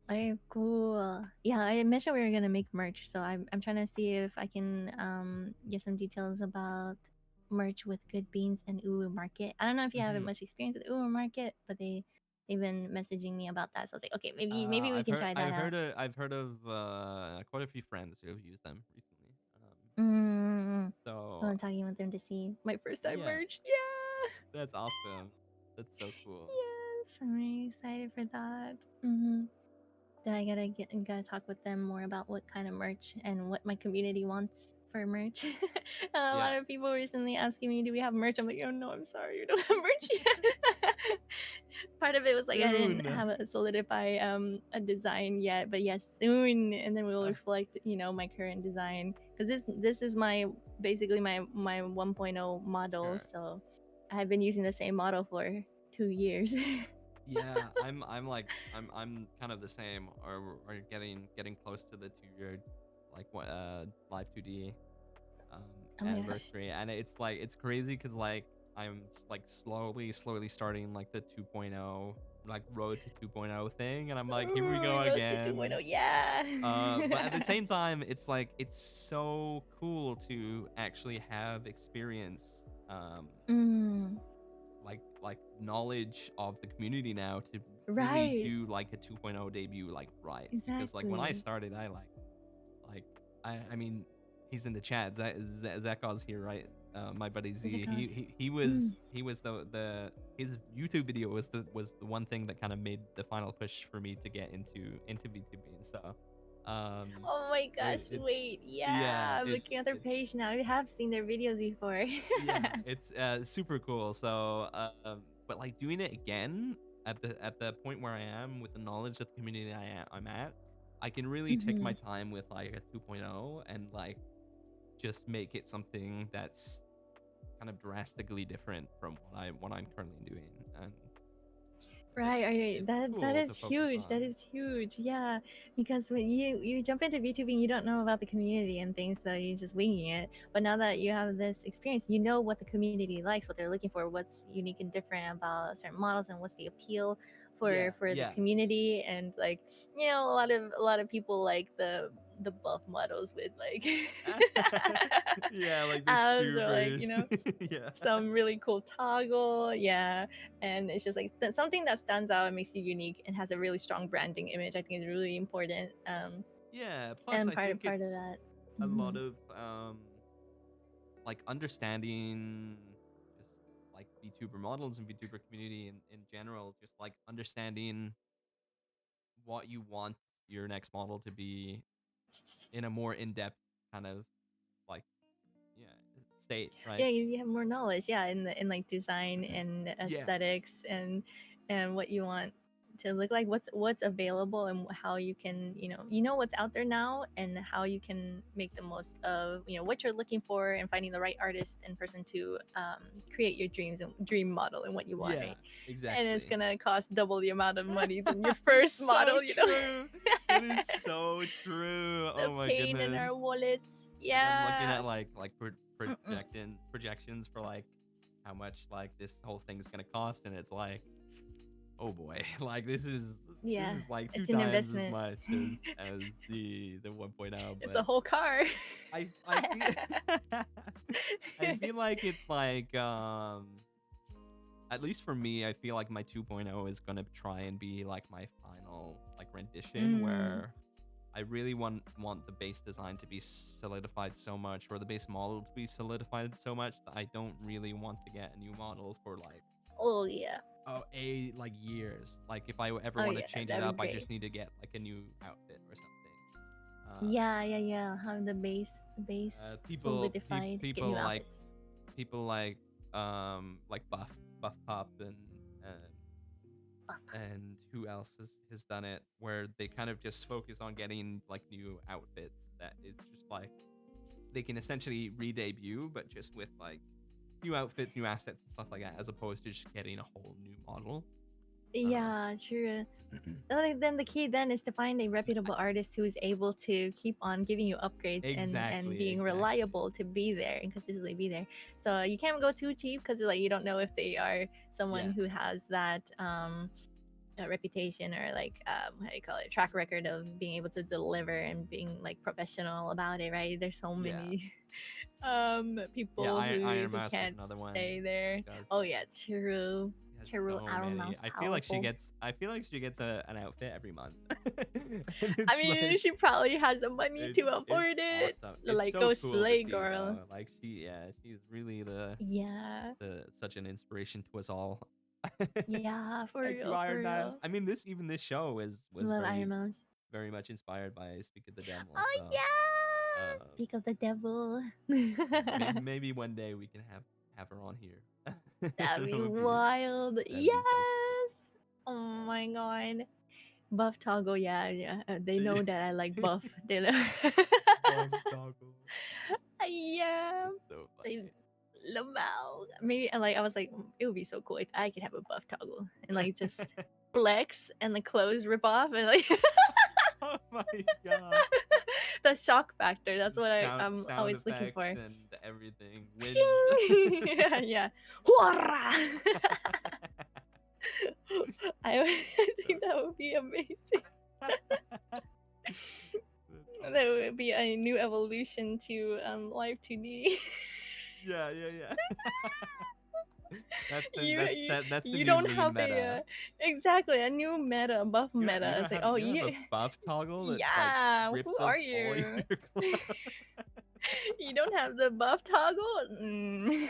[SPEAKER 2] okay, cool. Yeah, I mentioned we were gonna make merch, so I'm trying to see if I can get some details about merch with Good Beans and Uwu Market. I don't know if you have
[SPEAKER 1] Hmm.
[SPEAKER 2] much experience with Uwu Market, but they've been messaging me about that. So I was like, okay, maybe we can try that out.
[SPEAKER 1] I've heard of quite a few friends who have used them recently.
[SPEAKER 2] Mm, so
[SPEAKER 1] So
[SPEAKER 2] I'm talking with them to see my first time
[SPEAKER 1] yeah,
[SPEAKER 2] merch. Yeah.
[SPEAKER 1] that's awesome. That's so cool.
[SPEAKER 2] Yes, I'm really excited for that. Hmm. Then I gotta talk with them more about what kind of merch and what my community wants for merch. A lot
[SPEAKER 1] Yeah,
[SPEAKER 2] of people recently asking me, "Do we have merch?" I'm like, "Oh no, I'm sorry, we don't have merch yet." Part of it was like I didn't
[SPEAKER 1] soon.
[SPEAKER 2] have a solidify a design yet, but yes, soon, and then we'll reflect, my current design because this is my basically my 1.0 model,
[SPEAKER 1] Sure.
[SPEAKER 2] so I've been using the same model for 2 years.
[SPEAKER 1] Yeah, I'm kind of the same, or getting close to the 2 year, like what live 2D um
[SPEAKER 2] Oh my gosh.
[SPEAKER 1] anniversary, and it's like it's crazy because like I'm like slowly starting like the 2.0 like road to 2.0 thing, and I'm like here we
[SPEAKER 2] Ooh,
[SPEAKER 1] go
[SPEAKER 2] Road to
[SPEAKER 1] again.
[SPEAKER 2] 2.0, yeah.
[SPEAKER 1] But at the same time, it's like it's so cool to actually have experience um
[SPEAKER 2] Mm,
[SPEAKER 1] like knowledge of the community now to really
[SPEAKER 2] right.
[SPEAKER 1] do like a 2.0 debut like right, because like when I
[SPEAKER 2] Exactly.
[SPEAKER 1] started I like I mean he's in the chat. Zakov's here, right? My buddy
[SPEAKER 2] Is it
[SPEAKER 1] Z,
[SPEAKER 2] cause? Mm.
[SPEAKER 1] he was the his YouTube video was the one thing that kind of made the final push for me to get into VTubing. So um
[SPEAKER 2] Oh my gosh,
[SPEAKER 1] it
[SPEAKER 2] wait.
[SPEAKER 1] yeah
[SPEAKER 2] Yeah, I'm looking at their
[SPEAKER 1] it
[SPEAKER 2] page now. I have seen their videos before.
[SPEAKER 1] yeah, it's super cool. So, but like doing it again at the point where I am with the knowledge of the community I'm at, I can really take my
[SPEAKER 2] Hmm.
[SPEAKER 1] time with like a 2.0 and like just make it something that's kind of drastically different from what I'm currently doing, and
[SPEAKER 2] Right, right.
[SPEAKER 1] it's
[SPEAKER 2] That
[SPEAKER 1] cool
[SPEAKER 2] is
[SPEAKER 1] to focus
[SPEAKER 2] huge. That
[SPEAKER 1] on.
[SPEAKER 2] is huge. Yeah, because when you jump into VTubing, you don't know about the community and things, so you're just winging it. But now that you have this experience, you know what the community likes, what they're looking for, what's unique and different about certain models, and what's the appeal
[SPEAKER 1] Yeah,
[SPEAKER 2] for the
[SPEAKER 1] yeah,
[SPEAKER 2] community. And like a lot of people like the buff models with like
[SPEAKER 1] Yeah, like the
[SPEAKER 2] abs or like
[SPEAKER 1] supers. Yeah.
[SPEAKER 2] some really cool toggle. Yeah, and it's just like something that stands out and makes you unique and has a really strong branding image. I think is really important.
[SPEAKER 1] Yeah, plus
[SPEAKER 2] And
[SPEAKER 1] I think
[SPEAKER 2] part of
[SPEAKER 1] it's
[SPEAKER 2] that.
[SPEAKER 1] a lot
[SPEAKER 2] Mhm.
[SPEAKER 1] of like understanding just like VTuber models and VTuber community in general, just like understanding what you want your next model to be in a more in-depth kind of like yeah state, right?
[SPEAKER 2] Yeah, you have more knowledge. Yeah, in like design and
[SPEAKER 1] Yeah.
[SPEAKER 2] aesthetics and what you want to look like, what's available and how you can, you know what's out there now and how you can make the most of, what you're looking for and finding the right artist and person to create your dreams and dream model and what you want,
[SPEAKER 1] Yeah,
[SPEAKER 2] right? And it's
[SPEAKER 1] exactly.
[SPEAKER 2] gonna cost double the amount of money than your
[SPEAKER 1] It's
[SPEAKER 2] first
[SPEAKER 1] so
[SPEAKER 2] model,
[SPEAKER 1] true. It is so true.
[SPEAKER 2] The
[SPEAKER 1] Oh my
[SPEAKER 2] pain in
[SPEAKER 1] goodness.
[SPEAKER 2] our wallets.
[SPEAKER 1] Because I'm looking
[SPEAKER 2] Yeah.
[SPEAKER 1] at like
[SPEAKER 2] Mm-mm.
[SPEAKER 1] projections for like how much like this whole thing's gonna cost, and it's like, oh boy, like this
[SPEAKER 2] Yeah,
[SPEAKER 1] is like two
[SPEAKER 2] it's an
[SPEAKER 1] times as
[SPEAKER 2] investment.
[SPEAKER 1] much as the 1.0.
[SPEAKER 2] It's a
[SPEAKER 1] But
[SPEAKER 2] whole car.
[SPEAKER 1] I feel I feel like it's like at least for me, I feel like my 2.0 is gonna try and be like my final like rendition
[SPEAKER 2] Mm.
[SPEAKER 1] where I really want the base design to be solidified so much, or the base model to be solidified so much that I don't really want to get a new model for like
[SPEAKER 2] Oh yeah.
[SPEAKER 1] like years. Like if I ever
[SPEAKER 2] Oh
[SPEAKER 1] want to
[SPEAKER 2] yeah,
[SPEAKER 1] change it
[SPEAKER 2] that'd be
[SPEAKER 1] up, I
[SPEAKER 2] great.
[SPEAKER 1] just need to get like a new outfit or something.
[SPEAKER 2] Yeah, yeah, yeah. Have the base solidified. Get new
[SPEAKER 1] People
[SPEAKER 2] outfits.
[SPEAKER 1] like buff pop and and who else has done it where they kind of just focus on getting like new outfits that is just like they can essentially re-debut but just with like new outfits, new assets and stuff like that, as opposed to just getting a whole new model. um
[SPEAKER 2] Yeah, true. Then the key then is to find a reputable artist who is able to keep on giving you upgrades and being
[SPEAKER 1] exactly.
[SPEAKER 2] reliable to be there and consistently be there. So you can't go too cheap because like you don't know if they are someone
[SPEAKER 1] Yeah,
[SPEAKER 2] who has that reputation or like how do you call it, track record of being able to deliver and being like professional about it, right? There's so
[SPEAKER 1] yeah,
[SPEAKER 2] many
[SPEAKER 1] yeah.
[SPEAKER 2] people
[SPEAKER 1] Iron
[SPEAKER 2] who
[SPEAKER 1] Mouse is
[SPEAKER 2] can't
[SPEAKER 1] another one
[SPEAKER 2] stay
[SPEAKER 1] who
[SPEAKER 2] there.
[SPEAKER 1] does
[SPEAKER 2] Oh
[SPEAKER 1] that.
[SPEAKER 2] yeah, true.
[SPEAKER 1] She has
[SPEAKER 2] True.
[SPEAKER 1] so
[SPEAKER 2] Iron
[SPEAKER 1] many.
[SPEAKER 2] Mouse powerful.
[SPEAKER 1] I feel like she gets an outfit every month. And
[SPEAKER 2] I
[SPEAKER 1] it's
[SPEAKER 2] mean,
[SPEAKER 1] like
[SPEAKER 2] she probably has the money to
[SPEAKER 1] it's
[SPEAKER 2] afford it.
[SPEAKER 1] awesome. It's
[SPEAKER 2] Like,
[SPEAKER 1] so
[SPEAKER 2] go
[SPEAKER 1] cool to
[SPEAKER 2] slay,
[SPEAKER 1] see
[SPEAKER 2] girl.
[SPEAKER 1] though. Like she's really
[SPEAKER 2] Yeah.
[SPEAKER 1] the such an inspiration to us all.
[SPEAKER 2] Yeah, for
[SPEAKER 1] Thank you,
[SPEAKER 2] real, for
[SPEAKER 1] Iron Mouse.
[SPEAKER 2] real.
[SPEAKER 1] I mean, this show was
[SPEAKER 2] Love Iron Mouse.
[SPEAKER 1] very much inspired by Speak of the Devil.
[SPEAKER 2] Oh
[SPEAKER 1] So
[SPEAKER 2] yeah!
[SPEAKER 1] um,
[SPEAKER 2] Speak of the devil.
[SPEAKER 1] maybe one day we can have her on here.
[SPEAKER 2] That'd
[SPEAKER 1] that
[SPEAKER 2] be
[SPEAKER 1] would be
[SPEAKER 2] wild.
[SPEAKER 1] that'd be so
[SPEAKER 2] Yes! Oh my god. Buff toggle, yeah, yeah. They
[SPEAKER 1] cool.
[SPEAKER 2] know that I like buff. They know.
[SPEAKER 1] Buff toggle.
[SPEAKER 2] Yeah.
[SPEAKER 1] That's so
[SPEAKER 2] They
[SPEAKER 1] funny.
[SPEAKER 2] Lamau. Maybe like I was like, it would be so cool if I could have a buff toggle and like just flex and the clothes rip off and like
[SPEAKER 1] Oh my god.
[SPEAKER 2] the shock factor. That's what I'm
[SPEAKER 1] Sound
[SPEAKER 2] always looking
[SPEAKER 1] effects
[SPEAKER 2] for.
[SPEAKER 1] and everything. Wind.
[SPEAKER 2] Pew! Yeah, yeah. Whoa-rah! I
[SPEAKER 1] So
[SPEAKER 2] think that would be amazing.
[SPEAKER 1] That's so
[SPEAKER 2] That
[SPEAKER 1] funny.
[SPEAKER 2] would be a new evolution to Live 2D.
[SPEAKER 1] Yeah, yeah, yeah.
[SPEAKER 2] you you
[SPEAKER 1] That's the
[SPEAKER 2] you
[SPEAKER 1] new
[SPEAKER 2] don't
[SPEAKER 1] lean
[SPEAKER 2] have a
[SPEAKER 1] meta.
[SPEAKER 2] exactly a new meta, buff
[SPEAKER 1] You
[SPEAKER 2] meta.
[SPEAKER 1] don't
[SPEAKER 2] It's like,
[SPEAKER 1] have
[SPEAKER 2] oh,
[SPEAKER 1] you don't have a
[SPEAKER 2] you,
[SPEAKER 1] buff toggle that like
[SPEAKER 2] yeah. Who
[SPEAKER 1] strips off
[SPEAKER 2] are
[SPEAKER 1] all
[SPEAKER 2] you?
[SPEAKER 1] your clothes.
[SPEAKER 2] You don't have the buff toggle. Mm.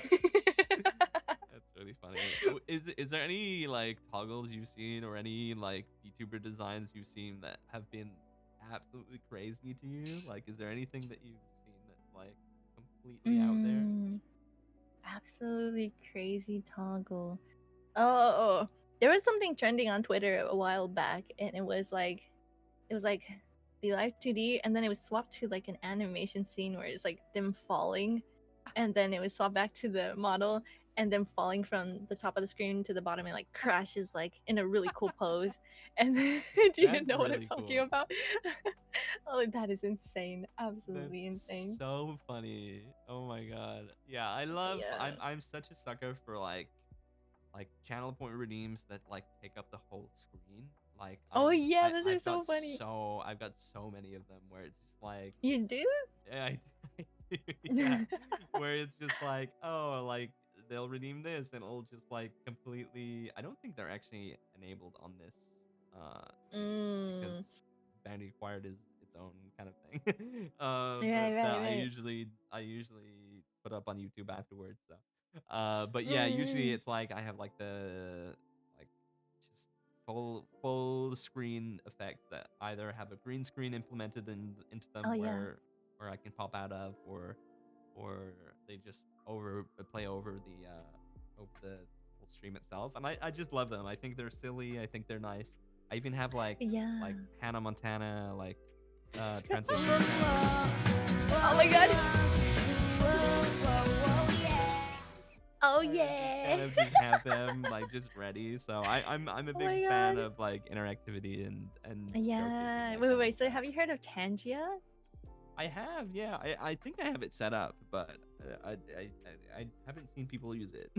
[SPEAKER 1] That's really funny. Is there any like toggles you've seen or any like VTuber designs you've seen that have been absolutely crazy to you? Like, is there anything that you've seen that's like completely out there?
[SPEAKER 2] Mm, absolutely crazy toggle. Oh, there was something trending on Twitter a while back, and it was like the live 2D, and then it was swapped to like an animation scene where it's like them falling, and then it was swapped back to the model and them falling from the top of the screen to the bottom and like crashes like in a really cool pose. And then, do you
[SPEAKER 1] That's
[SPEAKER 2] know what I'm
[SPEAKER 1] really
[SPEAKER 2] talking
[SPEAKER 1] cool.
[SPEAKER 2] about? Oh, that is insane.
[SPEAKER 1] That's
[SPEAKER 2] Absolutely insane.
[SPEAKER 1] so funny. Oh my god. Yeah,
[SPEAKER 2] Yeah.
[SPEAKER 1] I'm such a sucker for like channel point redeems that like take up the whole screen. Like
[SPEAKER 2] Oh yeah, those are so funny.
[SPEAKER 1] I've got so many of them where it's just like
[SPEAKER 2] You do?
[SPEAKER 1] yeah, I do, yeah, where it's just like oh like they'll redeem this and it'll just like completely. I don't think they're actually enabled on this because
[SPEAKER 2] Mm.
[SPEAKER 1] Vanity Acquired is its own kind of thing.
[SPEAKER 2] Right,
[SPEAKER 1] That
[SPEAKER 2] right, right.
[SPEAKER 1] I usually put up on YouTube afterwards. So, but yeah, usually
[SPEAKER 2] Mm.
[SPEAKER 1] it's like I have like the like just full screen effects that either have a green screen implemented into
[SPEAKER 2] Oh
[SPEAKER 1] them
[SPEAKER 2] yeah.
[SPEAKER 1] where I can pop out of or they just play over the whole stream itself and I just love them. I think they're silly. I think they're nice. I even have like
[SPEAKER 2] Yeah.
[SPEAKER 1] Hannah Montana transition sounds
[SPEAKER 2] Oh my god. Oh
[SPEAKER 1] I just
[SPEAKER 2] yeah.
[SPEAKER 1] kind of just have them like just ready. So I'm a
[SPEAKER 2] Oh my
[SPEAKER 1] big fan
[SPEAKER 2] god.
[SPEAKER 1] of like interactivity and showcasing
[SPEAKER 2] Yeah.
[SPEAKER 1] that
[SPEAKER 2] Wait, wait,
[SPEAKER 1] kind of
[SPEAKER 2] wait. So
[SPEAKER 1] stuff.
[SPEAKER 2] have you heard of Tangia?
[SPEAKER 1] I have, yeah. I think I have it set up, but I haven't seen people use it.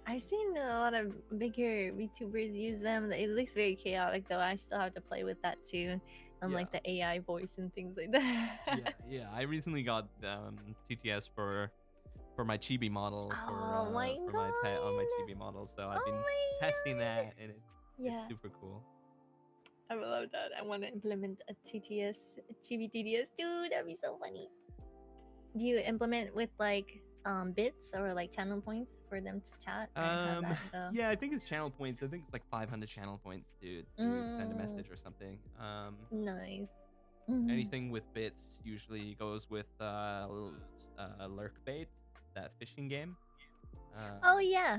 [SPEAKER 2] I've seen a lot of bigger VTubers use them. It looks very chaotic though. I still have to play with that too. And
[SPEAKER 1] Yeah.
[SPEAKER 2] like the AI voice and things like that.
[SPEAKER 1] Yeah. I recently got TTS for my chibi model
[SPEAKER 2] Oh my
[SPEAKER 1] for my pet on my
[SPEAKER 2] god.
[SPEAKER 1] chibi model. So I've
[SPEAKER 2] Oh
[SPEAKER 1] been
[SPEAKER 2] my
[SPEAKER 1] testing
[SPEAKER 2] god.
[SPEAKER 1] that and it's
[SPEAKER 2] Yeah,
[SPEAKER 1] super cool.
[SPEAKER 2] I would love that. I want to implement a TTS, a chibi TTS. Dude, that'd be so funny. Do you implement with like bits or like channel points for them to chat, or how'd
[SPEAKER 1] Um
[SPEAKER 2] that go?
[SPEAKER 1] yeah, I think it's channel points. I think it's like 500 channel points to send a
[SPEAKER 2] Mm,
[SPEAKER 1] message or something.
[SPEAKER 2] nice. Mhm.
[SPEAKER 1] Anything with bits usually goes with lurk bait, that fishing game.
[SPEAKER 2] Oh
[SPEAKER 1] Um
[SPEAKER 2] yeah.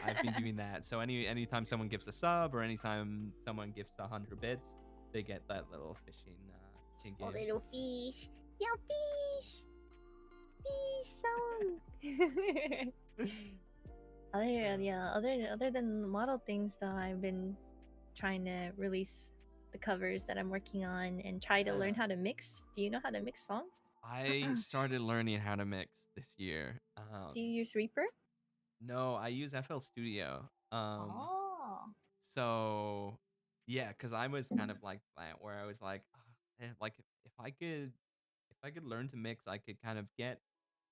[SPEAKER 1] I've been doing that. So anytime someone gives a sub or anytime someone gives 100 bits, they get that little fishing
[SPEAKER 2] Oh,
[SPEAKER 1] game.
[SPEAKER 2] little fish. Yeah, fish. Fish sound. Other than model things though, I've been trying to release the covers that I'm working on and try to learn
[SPEAKER 1] Yeah.
[SPEAKER 2] how to mix. Do you know how to mix songs?
[SPEAKER 1] I started learning how to mix this year.
[SPEAKER 2] Do you use Reaper?
[SPEAKER 1] No, I use FL Studio.
[SPEAKER 2] Oh.
[SPEAKER 1] So yeah, because I was kind of like that where I was like, like if I could learn to mix, I could kind of get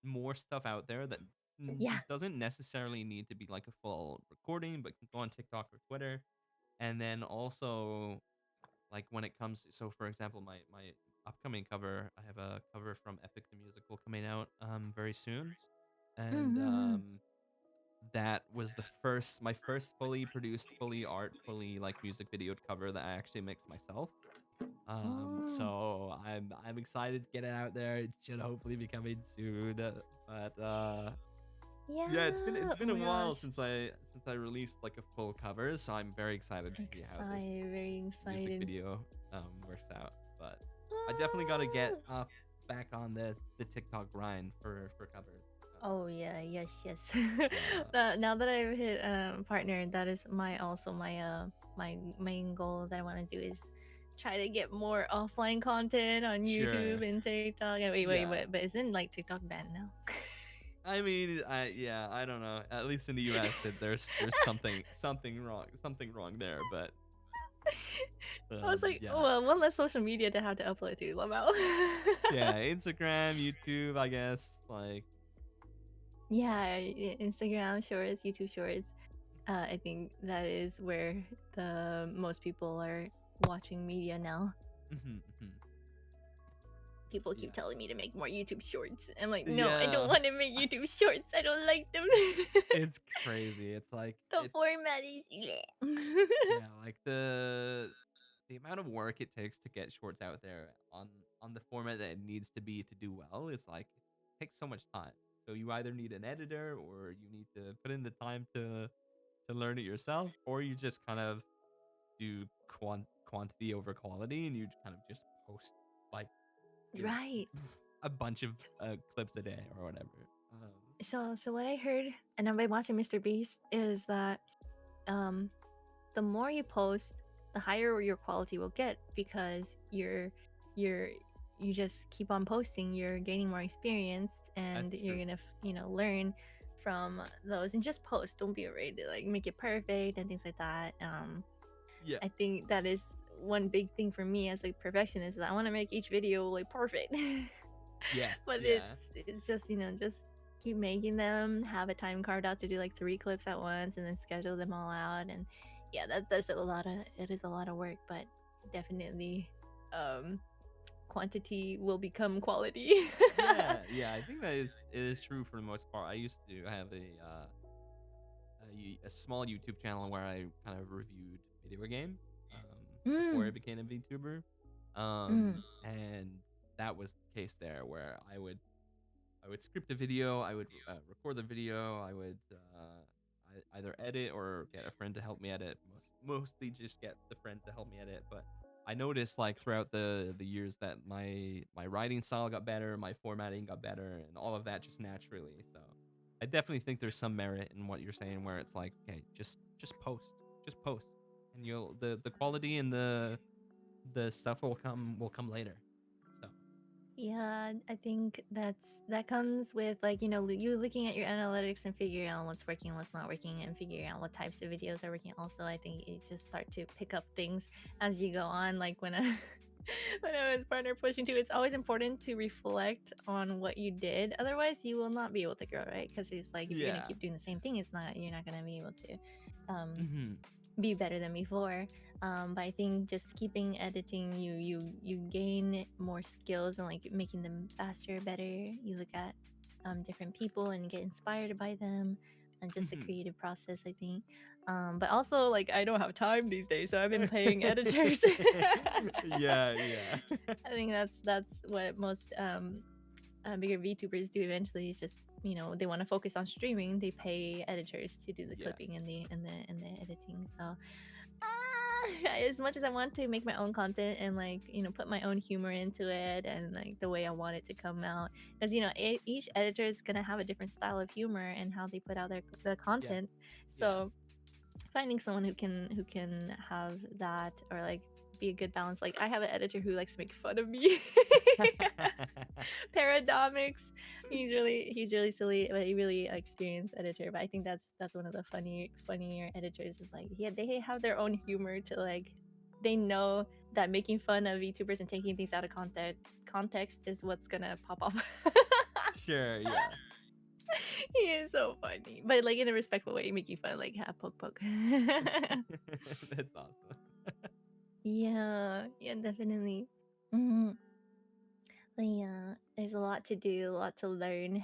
[SPEAKER 1] more stuff out there that
[SPEAKER 2] Yeah.
[SPEAKER 1] doesn't necessarily need to be like a full recording, but can go on TikTok or Twitter. And then also like when it comes to, so for example, my upcoming cover, I have a cover from Epic the Musical coming out very soon. And
[SPEAKER 2] Mm-hmm.
[SPEAKER 1] that was my first fully produced, fully art, fully like music videoed cover that I actually mixed myself.
[SPEAKER 2] Oh.
[SPEAKER 1] So I'm excited to get it out there. It should hopefully be coming soon. But yeah,
[SPEAKER 2] Yeah.
[SPEAKER 1] it's
[SPEAKER 2] Oh
[SPEAKER 1] been a
[SPEAKER 2] my
[SPEAKER 1] while
[SPEAKER 2] gosh.
[SPEAKER 1] since I released like a full cover, so I'm very excited to see how this
[SPEAKER 2] Excited. Very
[SPEAKER 1] music
[SPEAKER 2] excited.
[SPEAKER 1] video works out. But I definitely got to get up back on the TikTok grind for covers.
[SPEAKER 2] Oh yeah, yes, yes.
[SPEAKER 1] Yeah.
[SPEAKER 2] Now that I've hit partner, that is my main goal that I want to do is try to get more offline content on YouTube
[SPEAKER 1] Sure.
[SPEAKER 2] and TikTok. And wait,
[SPEAKER 1] Yeah.
[SPEAKER 2] but isn't like TikTok banned now?
[SPEAKER 1] I mean, yeah, I don't know. At least in the U.S., there's something wrong there. But
[SPEAKER 2] I was like, oh,
[SPEAKER 1] yeah,
[SPEAKER 2] well, one less social media to have to upload to. Lamau.
[SPEAKER 1] yeah, Instagram, YouTube, I guess. Like,
[SPEAKER 2] Yeah, Instagram Shorts, YouTube Shorts. I think that is where the most people are watching media now.
[SPEAKER 1] mhm, mhm.
[SPEAKER 2] People keep
[SPEAKER 1] Yeah,
[SPEAKER 2] telling me to make more YouTube shorts. I'm like, no, I don't
[SPEAKER 1] yeah,
[SPEAKER 2] want to make YouTube shorts. I don't like them.
[SPEAKER 1] it's crazy. It's like
[SPEAKER 2] The
[SPEAKER 1] it,
[SPEAKER 2] format is.
[SPEAKER 1] yeah, like the amount of work it takes to get shorts out there on the format that it needs to be to do well is like it takes so much time. So you either need an editor or you need to put in the time to learn it yourself, or you just kind of do quantity over quality and you kind of just post like you know
[SPEAKER 2] Right.
[SPEAKER 1] a bunch of clips a day or whatever.
[SPEAKER 2] So what I heard, and I've been watching Mr. Beast, is that um, the more you post, the higher your quality will get because you're you just keep on posting. You're gaining more experience, and
[SPEAKER 1] That's
[SPEAKER 2] you're
[SPEAKER 1] true.
[SPEAKER 2] gonna learn from those. And just post. Don't be afraid to like make it perfect and things like that.
[SPEAKER 1] Yeah.
[SPEAKER 2] I think that is one big thing for me as a perfectionist. Is I want to make each video like perfect.
[SPEAKER 1] Yes.
[SPEAKER 2] But
[SPEAKER 1] Yeah.
[SPEAKER 2] it's just just keep making them, have a time carved out to do like 3 clips at once, and then schedule them all out. And yeah, that's a lot of it is a lot of work, but definitely um quantity will become quality.
[SPEAKER 1] Yeah. Yeah. I think that is true for the most part. I used to have a small YouTube channel where I kind of reviewed video games before I
[SPEAKER 2] Mm,
[SPEAKER 1] became a VTuber.
[SPEAKER 2] mm.
[SPEAKER 1] And that was the case there where I would script a video, I would record the video, I would either edit or get a friend to help me edit. Mostly just get the friend to help me edit. But I noticed like throughout the years that my writing style got better, my formatting got better, and all of that just naturally. So I definitely think there's some merit in what you're saying, where it's like, okay, just post, and you'll the quality and the stuff will come later. So
[SPEAKER 2] Yeah, I think that comes with like you looking at your analytics and figuring out what's working, what's not working, and figuring out what types of videos are working. Also, I think you just start to pick up things as you go on. Like when I when I was partner pushing too, it's always important to reflect on what you did. Otherwise, you will not be able to grow, right? Because it's like if you're gonna
[SPEAKER 1] yeah.
[SPEAKER 2] keep doing the same thing, you're not gonna be able to. Um,
[SPEAKER 1] Hmm.
[SPEAKER 2] be better than before. But I think just keeping editing, you gain more skills and like making them faster, better. You look at different people and get inspired by them, and just the
[SPEAKER 1] Hmm.
[SPEAKER 2] creative process. I think, but also like I don't have time these days, so I've been paying editors.
[SPEAKER 1] Yeah, yeah.
[SPEAKER 2] I think that's what most bigger VTubers do eventually. Is just they want to focus on streaming. They pay editors to do the
[SPEAKER 1] Yeah.
[SPEAKER 2] clipping and the editing. So as much as I want to make my own content and like put my own humor into it and like the way I want it to come out, because each editor is gonna have a different style of humor and how they put out the
[SPEAKER 1] Yeah.
[SPEAKER 2] content.
[SPEAKER 1] Yeah.
[SPEAKER 2] So finding someone who can have that or like be a good balance. Like I have an editor who likes to make fun of me. Paradomics. He's really silly, but he really experienced editor. But I think that's one of the funnier editors is like yeah, they have their own humor to like they know that making fun of VTubers and taking things out of context is what's gonna pop off.
[SPEAKER 1] Sure, yeah.
[SPEAKER 2] He is so funny, but like in a respectful way, making fun, like poke poke.
[SPEAKER 1] That's awesome.
[SPEAKER 2] Yeah, yeah, definitely. Mhm. But yeah, there's a lot to do, a lot to learn,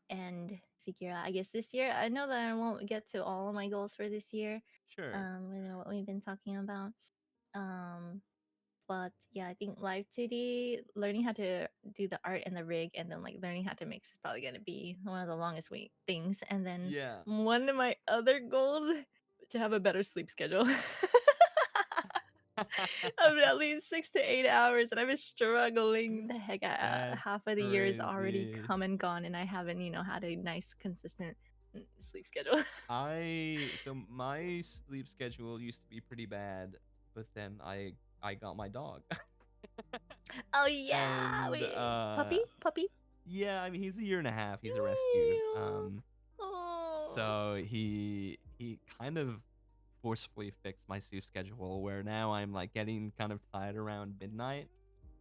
[SPEAKER 2] and figure out. I guess this year, I know that I won't get to all of my goals for this year.
[SPEAKER 1] Sure.
[SPEAKER 2] What we've been talking about. Um, but yeah, I think live 2D, learning how to do the art and the rig, and then like learning how to mix is probably gonna be one of the longest wait things. And then
[SPEAKER 1] Yeah.
[SPEAKER 2] one of my other goals to have a better sleep schedule. Of at least 6 to 8 hours, and I've been struggling the heck out.
[SPEAKER 1] That's
[SPEAKER 2] Half of the year is already
[SPEAKER 1] crazy.
[SPEAKER 2] come and gone, and I haven't, had a nice, consistent sleep schedule.
[SPEAKER 1] So my sleep schedule used to be pretty bad, but then I got my dog.
[SPEAKER 2] Oh yeah,
[SPEAKER 1] And
[SPEAKER 2] wait, puppy.
[SPEAKER 1] yeah, I mean he's a year and a half. He's a rescue.
[SPEAKER 2] Oh.
[SPEAKER 1] So he kind of forcefully fixed my sleep schedule where now I'm like getting kind of tired around midnight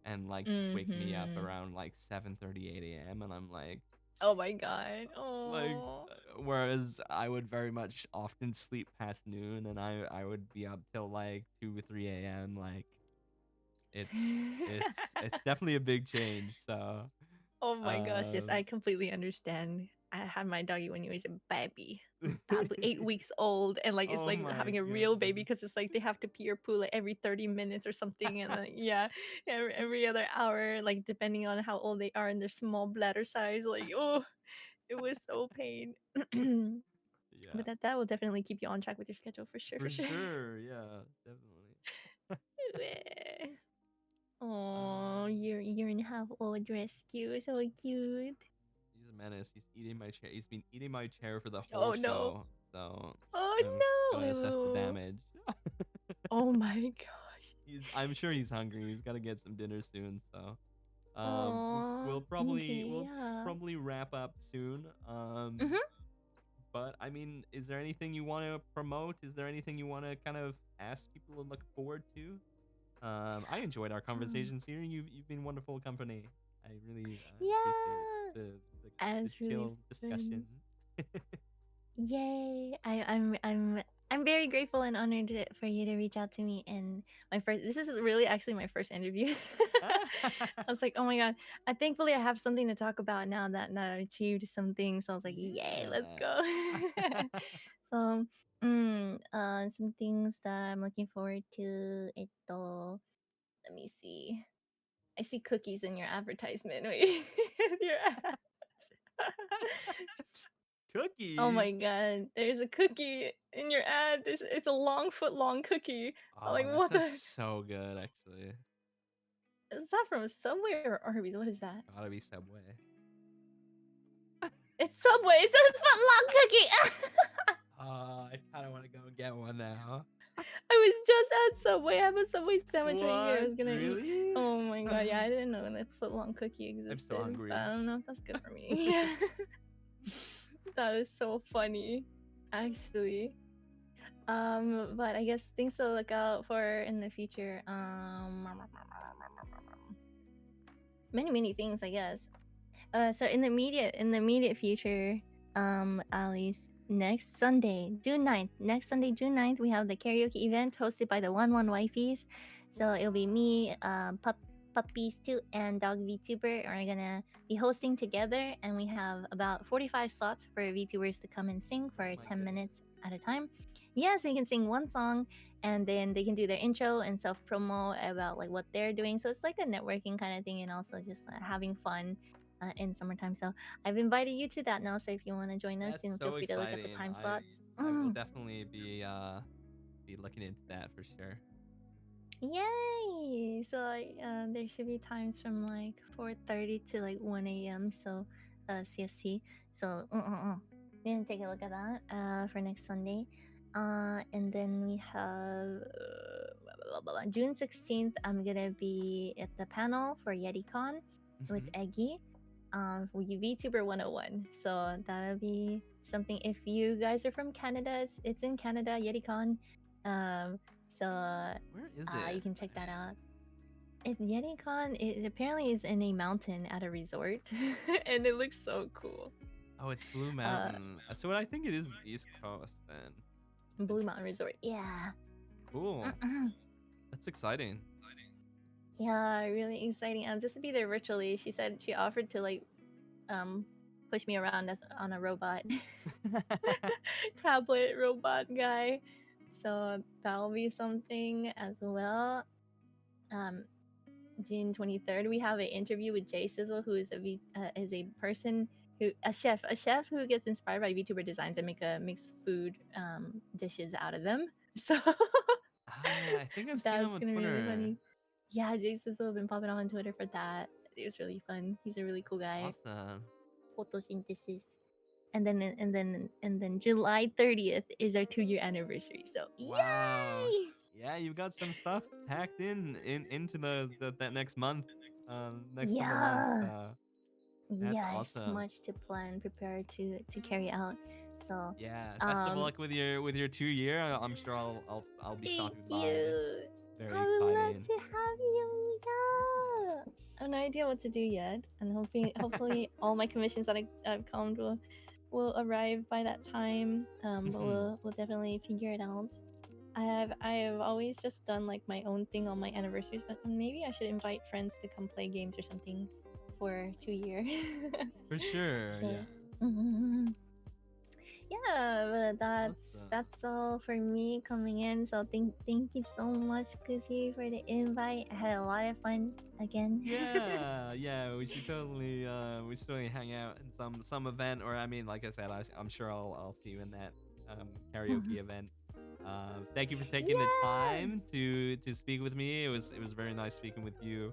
[SPEAKER 1] and like just waking me up
[SPEAKER 2] Mm-hmm.
[SPEAKER 1] around like 7:30 8 a.m. and I'm
[SPEAKER 2] Oh my god.
[SPEAKER 1] like
[SPEAKER 2] Oh.
[SPEAKER 1] whereas I would very much often sleep past noon and I would be up till like 2 or 3 a.m. Like it's definitely a big change. So
[SPEAKER 2] Oh my gosh, yes, I
[SPEAKER 1] um
[SPEAKER 2] completely understand. I had my doggy when he was a baby, probably 8 weeks old, and like it's
[SPEAKER 1] oh
[SPEAKER 2] like
[SPEAKER 1] my
[SPEAKER 2] having a real baby
[SPEAKER 1] goodness.
[SPEAKER 2] because it's like they have to pee or poo like every 30 minutes or something, and then yeah, every other hour, like depending on how old they are and their small bladder size. Like oh, it was so pain.
[SPEAKER 1] Yeah.
[SPEAKER 2] But that will definitely keep you on track with your schedule for sure, for
[SPEAKER 1] For
[SPEAKER 2] sure.
[SPEAKER 1] sure. Yeah, definitely.
[SPEAKER 2] Oh,
[SPEAKER 1] um
[SPEAKER 2] year and a half old rescue, so cute.
[SPEAKER 1] He's a menace. He's eating my chair. He's been eating my chair for the whole
[SPEAKER 2] Oh no.
[SPEAKER 1] show. So I'm
[SPEAKER 2] Oh
[SPEAKER 1] gonna assess the
[SPEAKER 2] no.
[SPEAKER 1] damage.
[SPEAKER 2] Oh my gosh.
[SPEAKER 1] I'm sure he's hungry. He's gotta get some dinner soon. So we'll
[SPEAKER 2] Oh,
[SPEAKER 1] we'll probably
[SPEAKER 2] okay,
[SPEAKER 1] we'll
[SPEAKER 2] yeah.
[SPEAKER 1] probably wrap up soon.
[SPEAKER 2] Mhm.
[SPEAKER 1] But I mean, is there anything you want to promote? Is there anything you want to kind of ask people to look forward to? I enjoyed our
[SPEAKER 2] Um,
[SPEAKER 1] conversations here. You've been wonderful company. I really appreciate
[SPEAKER 2] yeah,
[SPEAKER 1] the
[SPEAKER 2] it's really
[SPEAKER 1] chill
[SPEAKER 2] fun.
[SPEAKER 1] discussion.
[SPEAKER 2] Yay! I'm very grateful and honored for you to reach out to me. And my first, this is really actually my first interview. I was like, oh my god! Thankfully I have something to talk about now that I achieved something. So I was like, yay, let's
[SPEAKER 1] Yeah.
[SPEAKER 2] go. So, some things that I'm looking forward to. Let me see. I see cookies in your advertisement. Wait, your ads. Oh my
[SPEAKER 1] Cookies.
[SPEAKER 2] god, there's a cookie in your ad. It's a long foot long cookie. I'm like,
[SPEAKER 1] Oh, that
[SPEAKER 2] what the
[SPEAKER 1] sounds
[SPEAKER 2] heck?
[SPEAKER 1] so good, actually.
[SPEAKER 2] Is that from Subway or Arby's? What is that?
[SPEAKER 1] Gotta be Subway.
[SPEAKER 2] It's Subway. It's a foot long cookie.
[SPEAKER 1] I kind of want to go get one now.
[SPEAKER 2] I was just at Subway. I have a Subway sandwich right here. I
[SPEAKER 1] What?
[SPEAKER 2] was gonna eat.
[SPEAKER 1] Really?
[SPEAKER 2] Oh my god, yeah, I didn't know that foot long cookie
[SPEAKER 1] I'm so
[SPEAKER 2] existed, but
[SPEAKER 1] hungry.
[SPEAKER 2] I don't know if that's good for me. That is so funny, actually. But I guess things to look out for in the future. Many things, I guess. So in the immediate future, at least next Sunday, June 9th, we have the karaoke event hosted by the 1-1 Wifeys. So it'll be me, Puppies 2, and Dog VTuber are gonna be hosting together, and we have about 45 slots for VTubers to come and sing
[SPEAKER 1] Oh
[SPEAKER 2] for
[SPEAKER 1] my
[SPEAKER 2] 10
[SPEAKER 1] goodness.
[SPEAKER 2] minutes at a time. Yeah, so you can sing one song, and then they can do their intro and self promo about like what they're doing. So it's like a networking kind of thing, and also just having fun in summertime. So I've invited you to that now. So if you want to join us,
[SPEAKER 1] That's
[SPEAKER 2] then feel
[SPEAKER 1] so
[SPEAKER 2] free to look at the
[SPEAKER 1] exciting.
[SPEAKER 2] time slots.
[SPEAKER 1] I will definitely be looking into that for sure.
[SPEAKER 2] Yay! So there should be times from like 4:30 to like 1 a.m. So CST. So you can take a look at that for next Sunday. And then we have June 16th. I'm gonna be at the panel for YetiCon with
[SPEAKER 1] Mhm.
[SPEAKER 2] Eggy for VTuber 101. So that'll be something. If you guys are from Canada, it's in Canada, YetiCon. So
[SPEAKER 1] Where is
[SPEAKER 2] you
[SPEAKER 1] it?
[SPEAKER 2] can check that out. YetiCon, it apparently is in a mountain at a resort, and it looks so cool.
[SPEAKER 1] Oh, it's Blue
[SPEAKER 2] Uh,
[SPEAKER 1] Mountain. So I think it is East Coast then.
[SPEAKER 2] Blue Mountain
[SPEAKER 1] Interesting.
[SPEAKER 2] Resort, yeah.
[SPEAKER 1] Cool. That's exciting.
[SPEAKER 2] Yeah, really exciting. Just to be there virtually. She said she offered to like um push me around as on a robot, tablet robot guy. So that'll be something as well. Um, June 23rd, we have an interview with Jay Sizzle, who is a person who a chef who gets inspired by VTuber designs and makes food dishes out of them. So
[SPEAKER 1] Ah, yeah, I think I've seen him
[SPEAKER 2] that's
[SPEAKER 1] on
[SPEAKER 2] gonna be really
[SPEAKER 1] Twitter.
[SPEAKER 2] funny. Yeah, Jay Sizzle have been popping off on Twitter for that. It was really fun. He's a really cool guy.
[SPEAKER 1] Awesome.
[SPEAKER 2] Photosynthesis. And then July 30th is our 2-year anniversary. So
[SPEAKER 1] Wow.
[SPEAKER 2] yay!
[SPEAKER 1] Yeah, you've got some stuff packed into the that next month. Next couple months.
[SPEAKER 2] Yeah.
[SPEAKER 1] That's
[SPEAKER 2] Yes,
[SPEAKER 1] awesome.
[SPEAKER 2] much to plan, prepare to carry out. So,
[SPEAKER 1] Yeah, best of
[SPEAKER 2] um,
[SPEAKER 1] luck with your 2 year. I'm sure I'll be
[SPEAKER 2] thank
[SPEAKER 1] stopping by.
[SPEAKER 2] you. I
[SPEAKER 1] Very
[SPEAKER 2] would love
[SPEAKER 1] exciting.
[SPEAKER 2] to have you. Yeah. I have no idea what to do yet, and hopefully all my commissions that I've combed will arrive by that time. But we'll definitely figure it out. I have always just done like my own thing on my anniversaries, but maybe I should invite friends to come play games or something for 2 year.
[SPEAKER 1] For sure.
[SPEAKER 2] So
[SPEAKER 1] Yeah.
[SPEAKER 2] yeah, but
[SPEAKER 1] Awesome.
[SPEAKER 2] that's all for me coming in. So thank you so much, Kusi, for the invite. I had a lot of fun again.
[SPEAKER 1] Yeah, yeah, we should totally hang out in some event, or I mean, like I said, I'm sure I'll see you in that karaoke event. Thank you for taking the
[SPEAKER 2] Yeah,
[SPEAKER 1] time to speak with me. It was very nice speaking with you,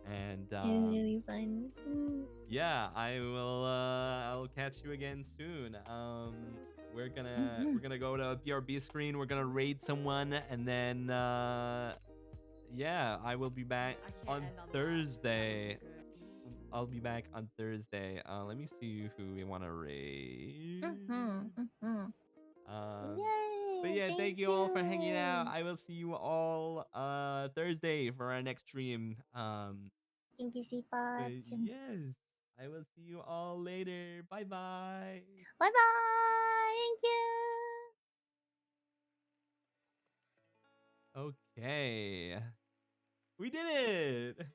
[SPEAKER 1] and
[SPEAKER 2] it was really fun.
[SPEAKER 1] yeah, I'll catch you again soon. We're gonna go to a BRB screen. We're gonna raid someone, and then yeah, I will be back
[SPEAKER 2] I can't
[SPEAKER 1] on
[SPEAKER 2] end on that. That was
[SPEAKER 1] Thursday.
[SPEAKER 2] good.
[SPEAKER 1] I'll be back on Thursday. Let me see who we want to raid. thank you all for hanging out. I will see you all Thursday for our next stream.
[SPEAKER 2] Thank you, Seapots.
[SPEAKER 1] Yes. I will see you all later. Bye bye.
[SPEAKER 2] Bye bye. Thank you.
[SPEAKER 1] Okay. We did it.